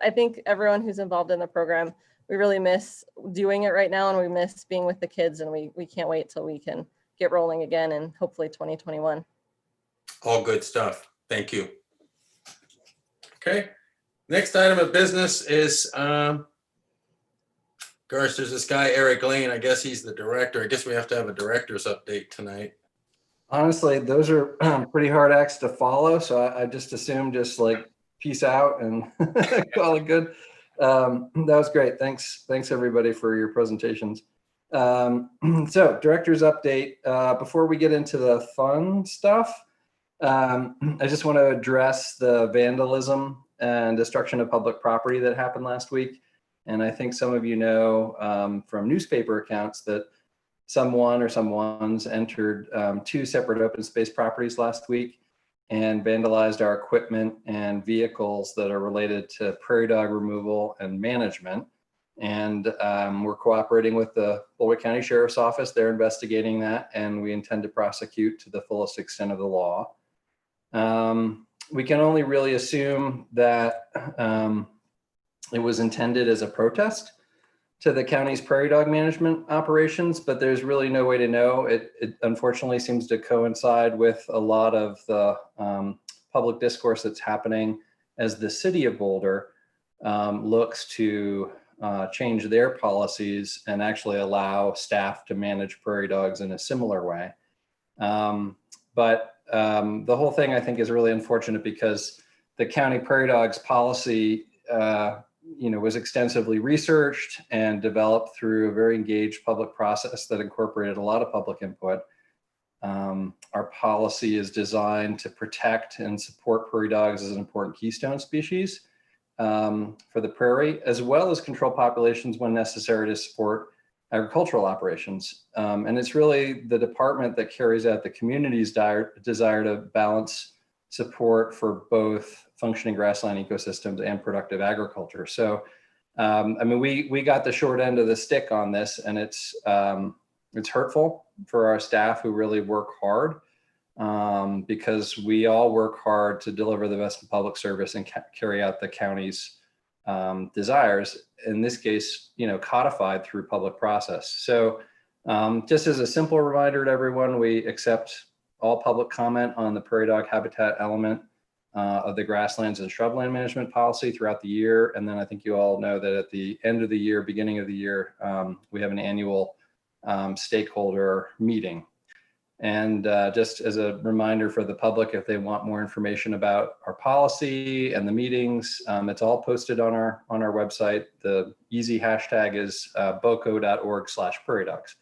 I think everyone who's involved in the program, we really miss doing it right now, and we miss being with the kids, and we can't wait till we can get rolling again and hopefully 2021. All good stuff. Thank you. Okay. Next item of business is, gosh, there's this guy, Eric Lane. I guess he's the director. I guess we have to have a director's update tonight. Honestly, those are pretty hard acts to follow. So I just assumed just like peace out and call it good. That was great. Thanks everybody for your presentations. So director's update. Before we get into the fun stuff, I just want to address the vandalism and destruction of public property that happened last week. And I think some of you know from newspaper accounts that someone or someones entered 2 separate open space properties last week and vandalized our equipment and vehicles that are related to prairie dog removal and management. And we're cooperating with the Boulder County Sheriff's Office. They're investigating that, and we intend to prosecute to the fullest extent of the law. We can only really assume that it was intended as a protest to the county's prairie dog management operations, but there's really no way to know. It unfortunately seems to coincide with a lot of the public discourse that's happening as the city of Boulder looks to change their policies and actually allow staff to manage prairie dogs in a similar way. But the whole thing I think is really unfortunate because the county prairie dogs policy was extensively researched and developed through a very engaged public process that incorporated a lot of public input. Our policy is designed to protect and support prairie dogs as an important keystone species for the prairie, as well as control populations when necessary to support agricultural operations. And it's really the department that carries out the community's desire to balance support for both functioning grassland ecosystems and productive agriculture. So, we got the short end of the stick on this, and it's hurtful for our staff who really work hard because we all work hard to deliver the best public service and carry out the county's desires, in this case, codified through public process. So just as a simple reminder to everyone, we accept all public comment on the prairie dog habitat element of the grasslands and shrubland management policy throughout the year. And then I think you all know that at the end of the year, beginning of the year, we have an annual stakeholder meeting. And just as a reminder for the public, if they want more information about our policy and the meetings, it's all posted on our website. The easy hashtag is boco.org/prairie dogs.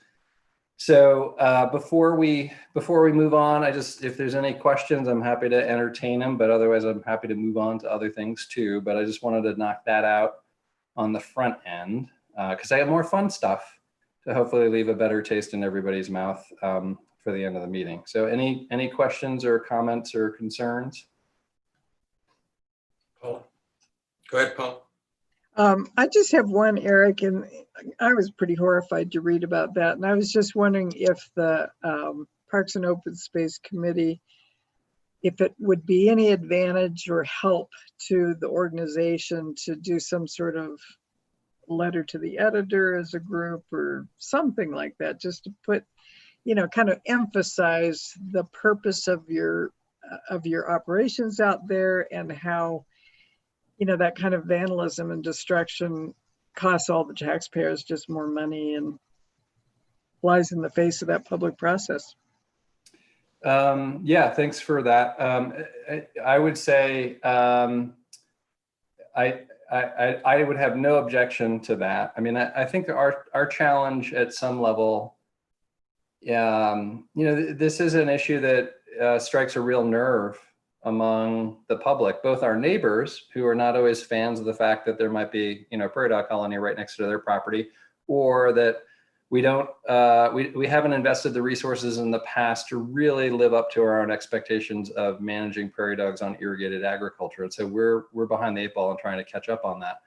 So before we move on, if there's any questions, I'm happy to entertain them, but otherwise I'm happy to move on to other things too. But I just wanted to knock that out on the front end because I have more fun stuff to hopefully leave a better taste in everybody's mouth for the end of the meeting. So any questions or comments or concerns? Paul. Go ahead, Paul. I just have one, Eric, and I was pretty horrified to read about that. And I was just wondering if the Parks and Open Space Committee, if it would be any advantage or help to the organization to do some sort of letter to the editor as a group or something like that, just to put, you know, kind of emphasize the purpose of your operations out there and how, you know, that kind of vandalism and destruction costs all the taxpayers just more money and flies in the face of that public process. Yeah, thanks for that. I would say I would have no objection to that. I mean, I think our challenge at some level, you know, this is an issue that strikes a real nerve among the public, both our neighbors who are not always fans of the fact that there might be, you know, a prairie dog colony right next to their property, or that we haven't invested the resources in the past to really live up to our own expectations of managing prairie dogs on irrigated agriculture. And so we're behind the eight ball and trying to catch up on that.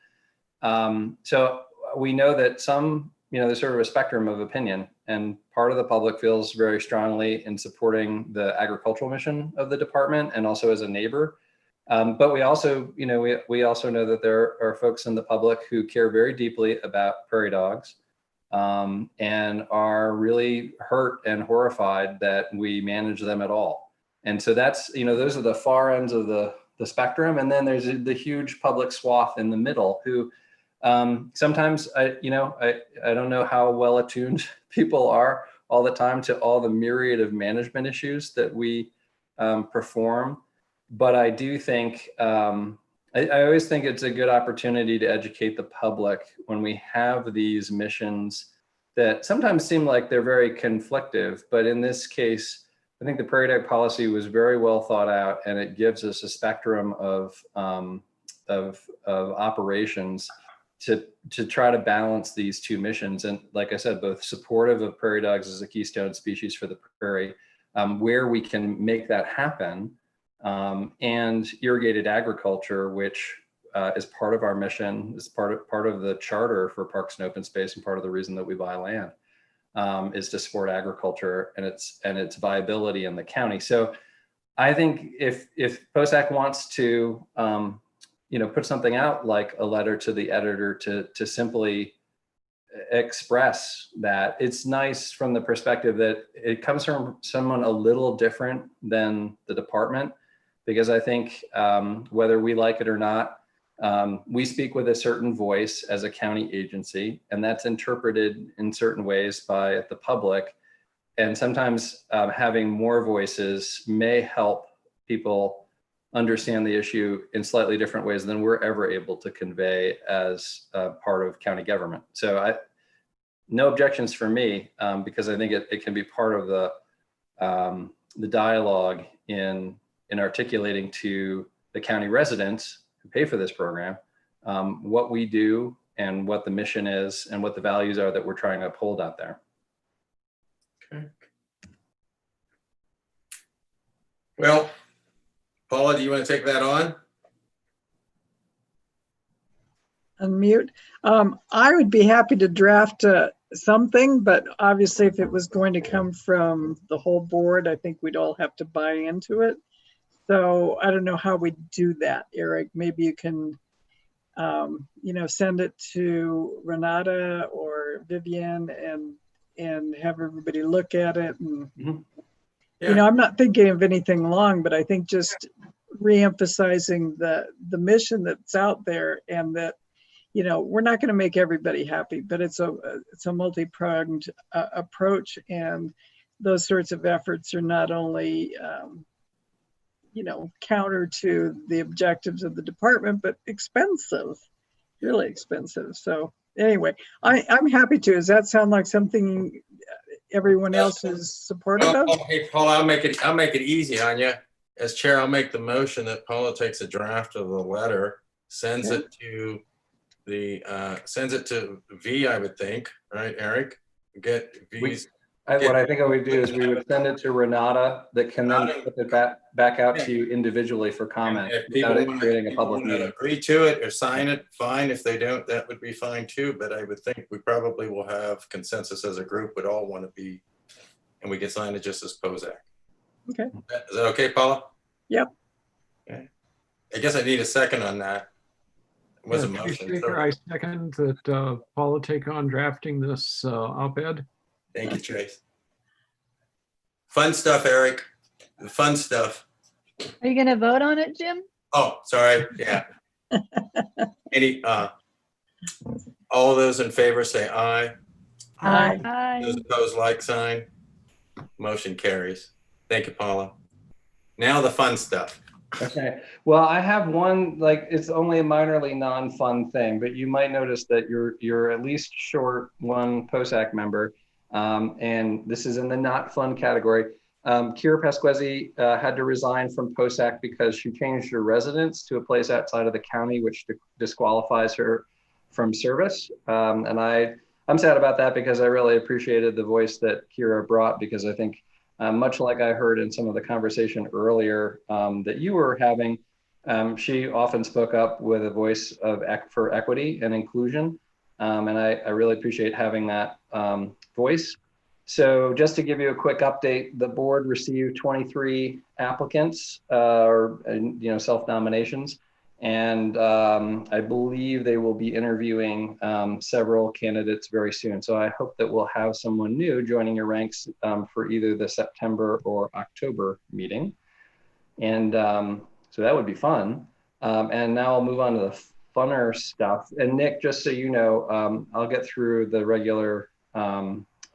So we know that some, you know, there's sort of a spectrum of opinion, and part of the public feels very strongly in supporting the agricultural mission of the department and also as a neighbor. But we also, you know, we also know that there are folks in the public who care very deeply about prairie dogs and are really hurt and horrified that we manage them at all. And so that's, you know, those are the far ends of the spectrum. And then there's the huge public swath in the middle who sometimes I don't know how well attuned people are all the time to all the myriad of management issues that we perform. But I do think, I always think it's a good opportunity to educate the public when we have these missions that sometimes seem like they're very conflictive. But in this case, I think the prairie dog policy was very well thought out, and it gives us a spectrum of operations to try to balance these two missions. And like I said, both supportive of prairie dogs as a keystone species for the prairie, where we can make that happen, and irrigated agriculture, which is part of our mission, is part of the charter for Parks and Open Space, and part of the reason that we buy land is to support agriculture and its viability in the county. So I think if POSAC wants to put something out like a letter to the editor to simply express that, it's nice from the perspective that it comes from someone a little different than the department, because I think whether we like it or not, we speak with a certain voice as a county agency, and that's interpreted in certain ways by the public. And sometimes having more voices may help people understand the issue in slightly different ways than we're ever able to convey as part of county government. So no objections for me, because I think it can be part of the dialogue in articulating to the county residents who pay for this program what we do and what the mission is and what the values are that we're trying to uphold out there. Okay. Well, Paula, do you want to take that on? Unmute. I would be happy to draft something, but obviously if it was going to come from the whole board, I think we'd all have to buy into it. So I don't know how we do that, Eric. Maybe you can, send it to Renata or Vivian and have everybody look at it. And Yeah. I'm not thinking of anything long, but I think just reemphasizing the mission that's out there, and that we're not going to make everybody happy, but it's a multi-pronged approach, and those sorts of efforts are not only counter to the objectives of the department, but expensive, really expensive. So anyway, I'm happy to. Does that sound like something everyone else is supportive of? Hey, Paula, I'll make it easy on you. As chair, I'll make the motion that Paula takes a draft of the letter, sends Okay. it to sends it to V, I would think, right, Eric? Get V's. What I think I would do is we would send it to Renata that can then put it back out to you individually for comment without it creating a public meeting. Agree to it or sign it, fine. If they don't, that would be fine too. But I would think we probably will have consensus as a group, would all want to be, and we can sign it just as POSAC. Okay. Is that okay, Paula? Yep. Okay. I guess I need a second on that. It was a motion. Speaker, I second that Paula take on drafting this op-ed. Thank you, Trace. Fun stuff, Eric. The fun stuff. Are you going to vote on it, Jim? Oh, sorry. Yeah. All those in favor say aye. Aye. Aye. Those opposed, like sign. Motion carries. Thank you, Paula. Now the fun stuff. Okay. Well, I have one, like, it's only a minorly non-fun thing, but you might notice that you're at least short one POSAC member. And this is in the not fun category. Kira Pasquesi had to resign from POSAC because she changed her residence to a place outside of the county, which disqualifies her from service. And I'm sad about that because I really appreciated the voice that Kira brought, because I think much like I heard in some of the conversation earlier that you were having, she often spoke up with a voice for equity and inclusion. And I really appreciate having that voice. So just to give you a quick update, the board received 23 applicants or self-nominations. And I believe they will be interviewing several candidates very soon. So I hope that we'll have someone new joining your ranks for either the September or October meeting. And so that would be fun. And now I'll move on to the funner stuff. And Nick, just so you know, I'll get through the regular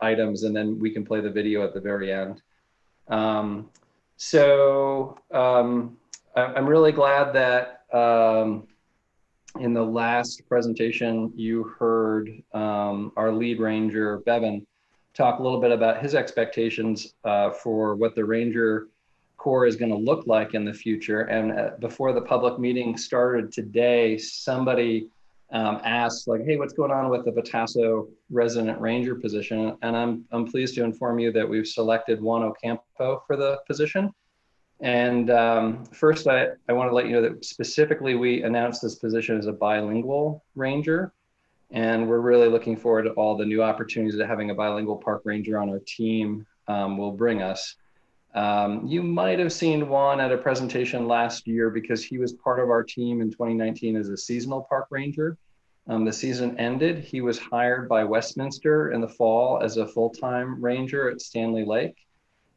items and then we can play the video at the very end. I'm really glad that in the last presentation, you heard our lead ranger, Bevan, talk a little bit about his expectations for what the Ranger Corps is going to look like in the future. And before the public meeting started today, somebody asked, like, hey, what's going on with the Patasso resident ranger position? And I'm pleased to inform you that we've selected Juan Ocampo for the position. And first, I want to let you know that specifically we announced this position as a bilingual ranger. And we're really looking forward to all the new opportunities that having a bilingual park ranger on our team will bring us. You might have seen Juan at a presentation last year because he was part of our team in 2019 as a seasonal park ranger. The season ended. He was hired by Westminster in the fall as a full-time ranger at Stanley Lake.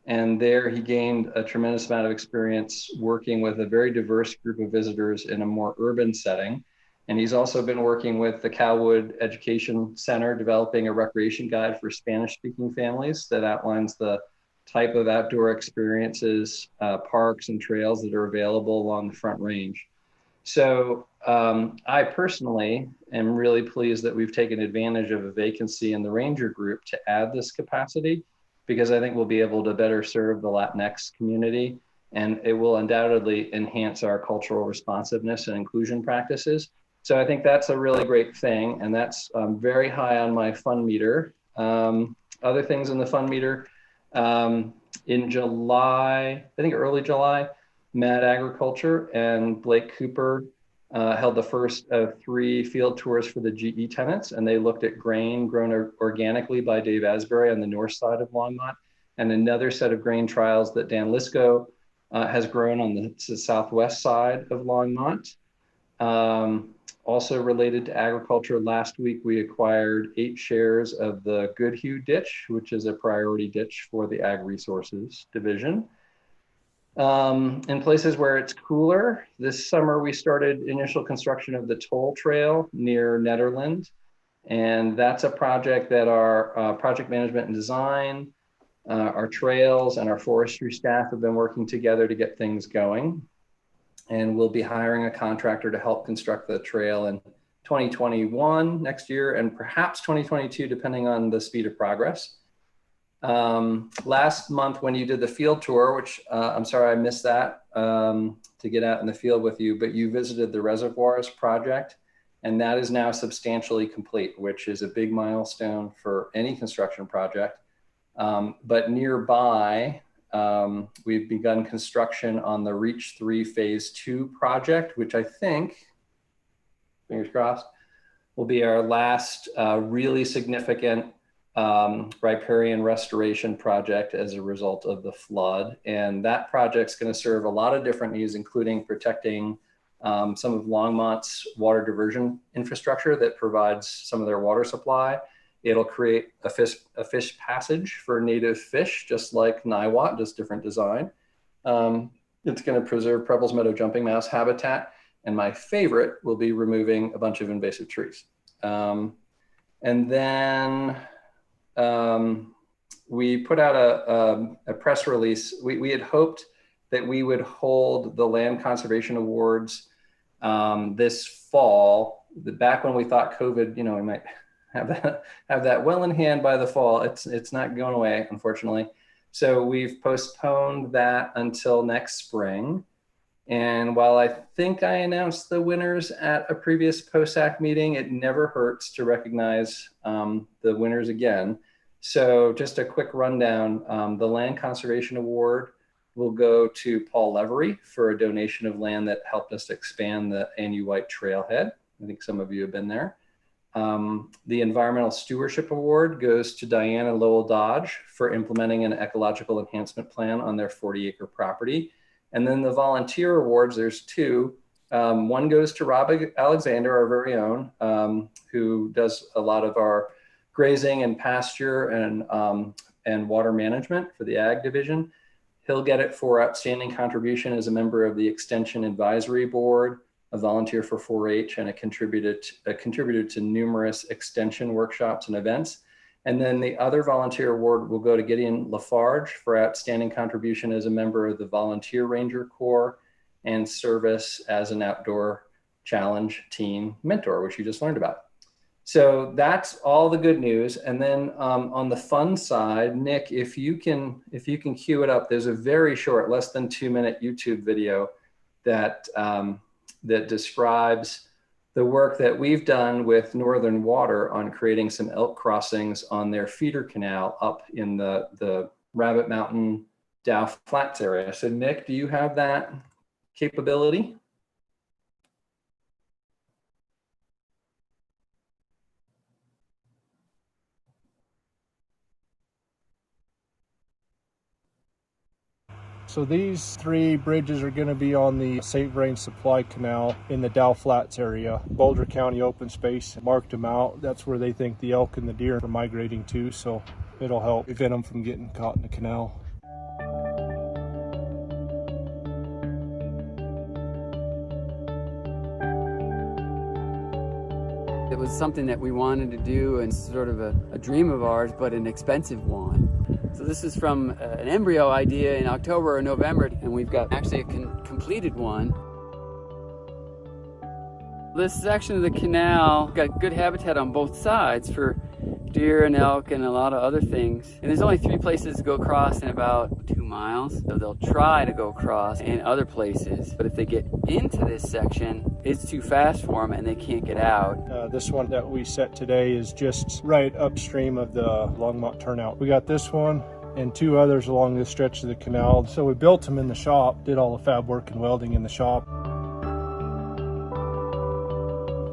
And there he gained a tremendous amount of experience working with a very diverse group of visitors in a more urban setting. And he's also been working with the Calwood Education Center, developing a recreation guide for Spanish-speaking families that outlines the type of outdoor experiences, parks and trails that are available along the Front Range. So I personally am really pleased that we've taken advantage of a vacancy in the Ranger group to add this capacity, because I think we'll be able to better serve the Latinx community, and it will undoubtedly enhance our cultural responsiveness and inclusion practices. So I think that's a really great thing, and that's very high on my fun meter. Other things in the fun meter, in July, I think early July, Mad Agriculture and Blake Cooper held the first of 3 field tours for the GE tenants, and they looked at grain grown organically by Dave Asbury on the north side of Longmont, and another set of grain trials that Dan Lisco has grown on the southwest side of Longmont. Also related to agriculture, last week we acquired 8 shares of the Goodhue ditch, which is a priority ditch for the Ag Resources Division. In places where it's cooler, this summer we started initial construction of the toll trail near Netherland. And that's a project that our project management and design, our trails and our forestry staff have been working together to get things going. And we'll be hiring a contractor to help construct the trail in 2021 next year, and perhaps 2022, depending on the speed of progress. Last month when you did the field tour, which I'm sorry I missed that to get out in the field with you, but you visited the reservoirs project, and that is now substantially complete, which is a big milestone for any construction project. But nearby, we've begun construction on the Reach 3 Phase 2 project, which I think, fingers crossed, will be our last really significant riparian restoration project as a result of the flood. And that project's going to serve a lot of different needs, including protecting some of Longmont's water diversion infrastructure that provides some of their water supply. It'll create a fish passage for native fish, just like Niwot, just different design. It's going to preserve Preble's meadow jumping mouse habitat. And my favorite will be removing a bunch of invasive trees. And then we put out a press release. We had hoped that we would hold the Land Conservation Awards this fall. Back when we thought COVID, we might have that well in hand by the fall. It's not going away, unfortunately. So we've postponed that until next spring. And while I think I announced the winners at a previous POSAC meeting, it never hurts to recognize the winners again. So just a quick rundown, the Land Conservation Award will go to Paul Levery for a donation of land that helped us expand the Annie White Trailhead. I think some of you have been there. The Environmental Stewardship Award goes to Diana Lowell Dodge for implementing an ecological enhancement plan on their 40-acre property. And then the volunteer awards, there's two. One goes to Rob Alexander, our very own, who does a lot of our grazing and pasture and water management for the Ag Division. He'll get it for outstanding contribution as a member of the Extension Advisory Board, a volunteer for 4-H, and a contributor to numerous extension workshops and events. And then the other volunteer award will go to Gideon Lafarge for outstanding contribution as a member of the Volunteer Ranger Corps and service as an outdoor challenge team mentor, which you just learned about. So that's all the good news. And then on the fun side, Nick, if you can cue it up, there's a very short, less than 2-minute YouTube video that that describes the work that we've done with Northern Water on creating some elk crossings on their feeder canal up in the Rabbit Mountain Dow Flats area. So Nick, do you have that capability? So these 3 bridges are going to be on the St. Vrain Supply Canal in the Dow Flats area. Boulder County Open Space marked them out. That's where they think the elk and the deer are migrating to, so it'll help prevent them from getting caught in the canal. It was something that we wanted to do and sort of a dream of ours, but an expensive one. So this is from an embryo idea in October or November, and we've got actually a completed one. This section of the canal got good habitat on both sides for deer and elk and a lot of other things. And there's only 3 places to go across in about 2 miles. So they'll try to go across in other places. But if they get into this section, it's too fast for them and they can't get out. This one that we set today is just right upstream of the Longmont turnout. We got this one and 2 others along this stretch of the canal. So we built them in the shop, did all the fab work and welding in the shop.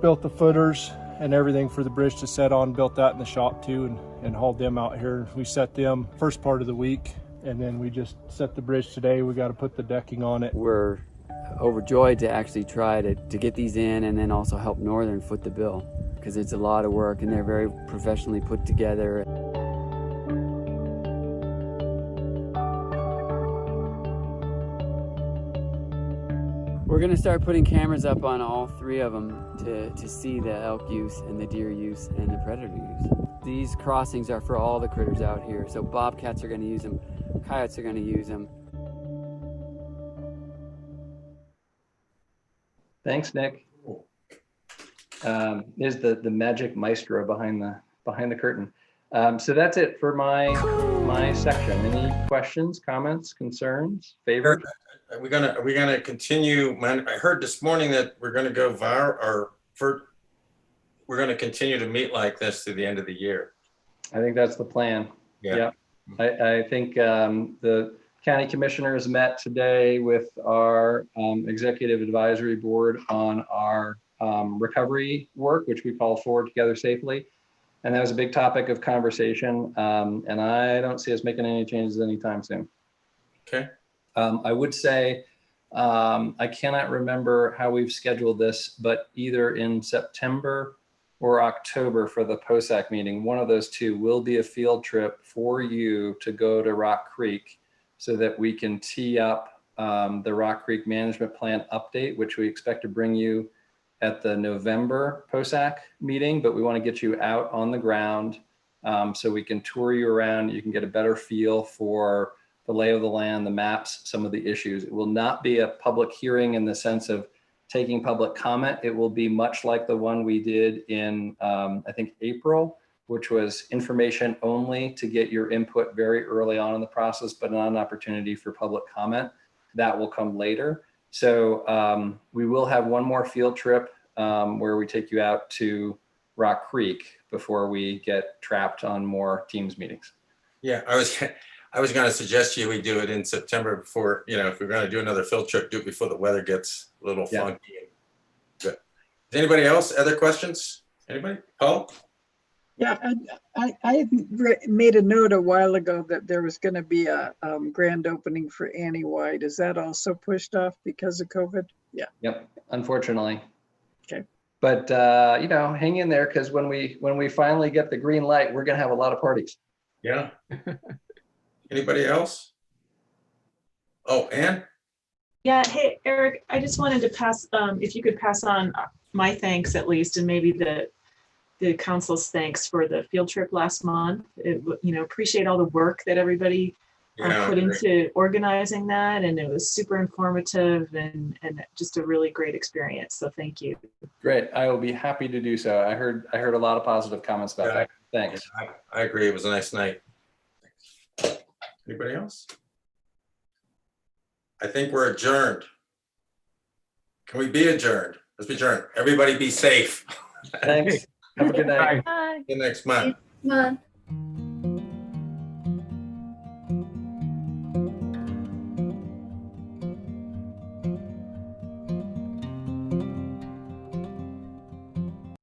Built the footers and everything for the bridge to set on, built that in the shop too, and hauled them out here. We set them first part of the week, and then we just set the bridge today. We got to put the decking on it. We're overjoyed to actually try to get these in and then also help Northern foot the bill, because it's a lot of work and they're very professionally put together. We're going to start putting cameras up on all 3 of them to see the elk use and the deer use and the predator use. These crossings are for all the critters out here. So bobcats are going to use them, coyotes are going to use them. Thanks, Nick. There's the magic maestro behind the curtain. So that's it for my section. Any questions, comments, concerns, favorites? Are we gonna continue? I heard this morning that we're gonna go we're gonna continue to meet like this through the end of the year. I think that's the plan. Yeah. I think the county commissioners met today with our executive advisory board on our recovery work, which we call Forward Together Safely. And that was a big topic of conversation. And I don't see us making any changes anytime soon. Okay. I would say, I cannot remember how we've scheduled this, but either in September or October for the POSAC meeting, one of those two will be a field trip for you to go to Rock Creek so that we can tee up the Rock Creek Management Plan update, which we expect to bring you at the November POSAC meeting, but we want to get you out on the ground so we can tour you around. You can get a better feel for the lay of the land, the maps, some of the issues. It will not be a public hearing in the sense of taking public comment. It will be much like the one we did in, I think, April, which was information only to get your input very early on in the process, but not an opportunity for public comment. That will come later. So we will have one more field trip where we take you out to Rock Creek before we get trapped on more Teams meetings. Yeah, I was going to suggest to you we do it in September before, if we're going to do another field trip, do it before the weather gets a little funky. Good. Is anybody else? Other questions? Anybody? Paul? Yeah, I made a note a while ago that there was going to be a grand opening for Annie White. Is that also pushed off because of COVID? Yeah. Yep, unfortunately. Okay. But hang in there, because when we finally get the green light, we're going to have a lot of parties. Yeah. Anybody else? Oh, Ann? Yeah, hey, Eric, I just wanted to pass, if you could pass on my thanks at least, and maybe the council's thanks for the field trip last month. Appreciate all the work that everybody put into organizing that, and it was super informative and just a really great experience. So thank you. Great, I will be happy to do so. I heard a lot of positive comments about that. Thanks. I agree. It was a nice night. Anybody else? I think we're adjourned. Can we be adjourned? Let's be adjourned. Everybody be safe. Thanks. Have a good night. See you next month. Month.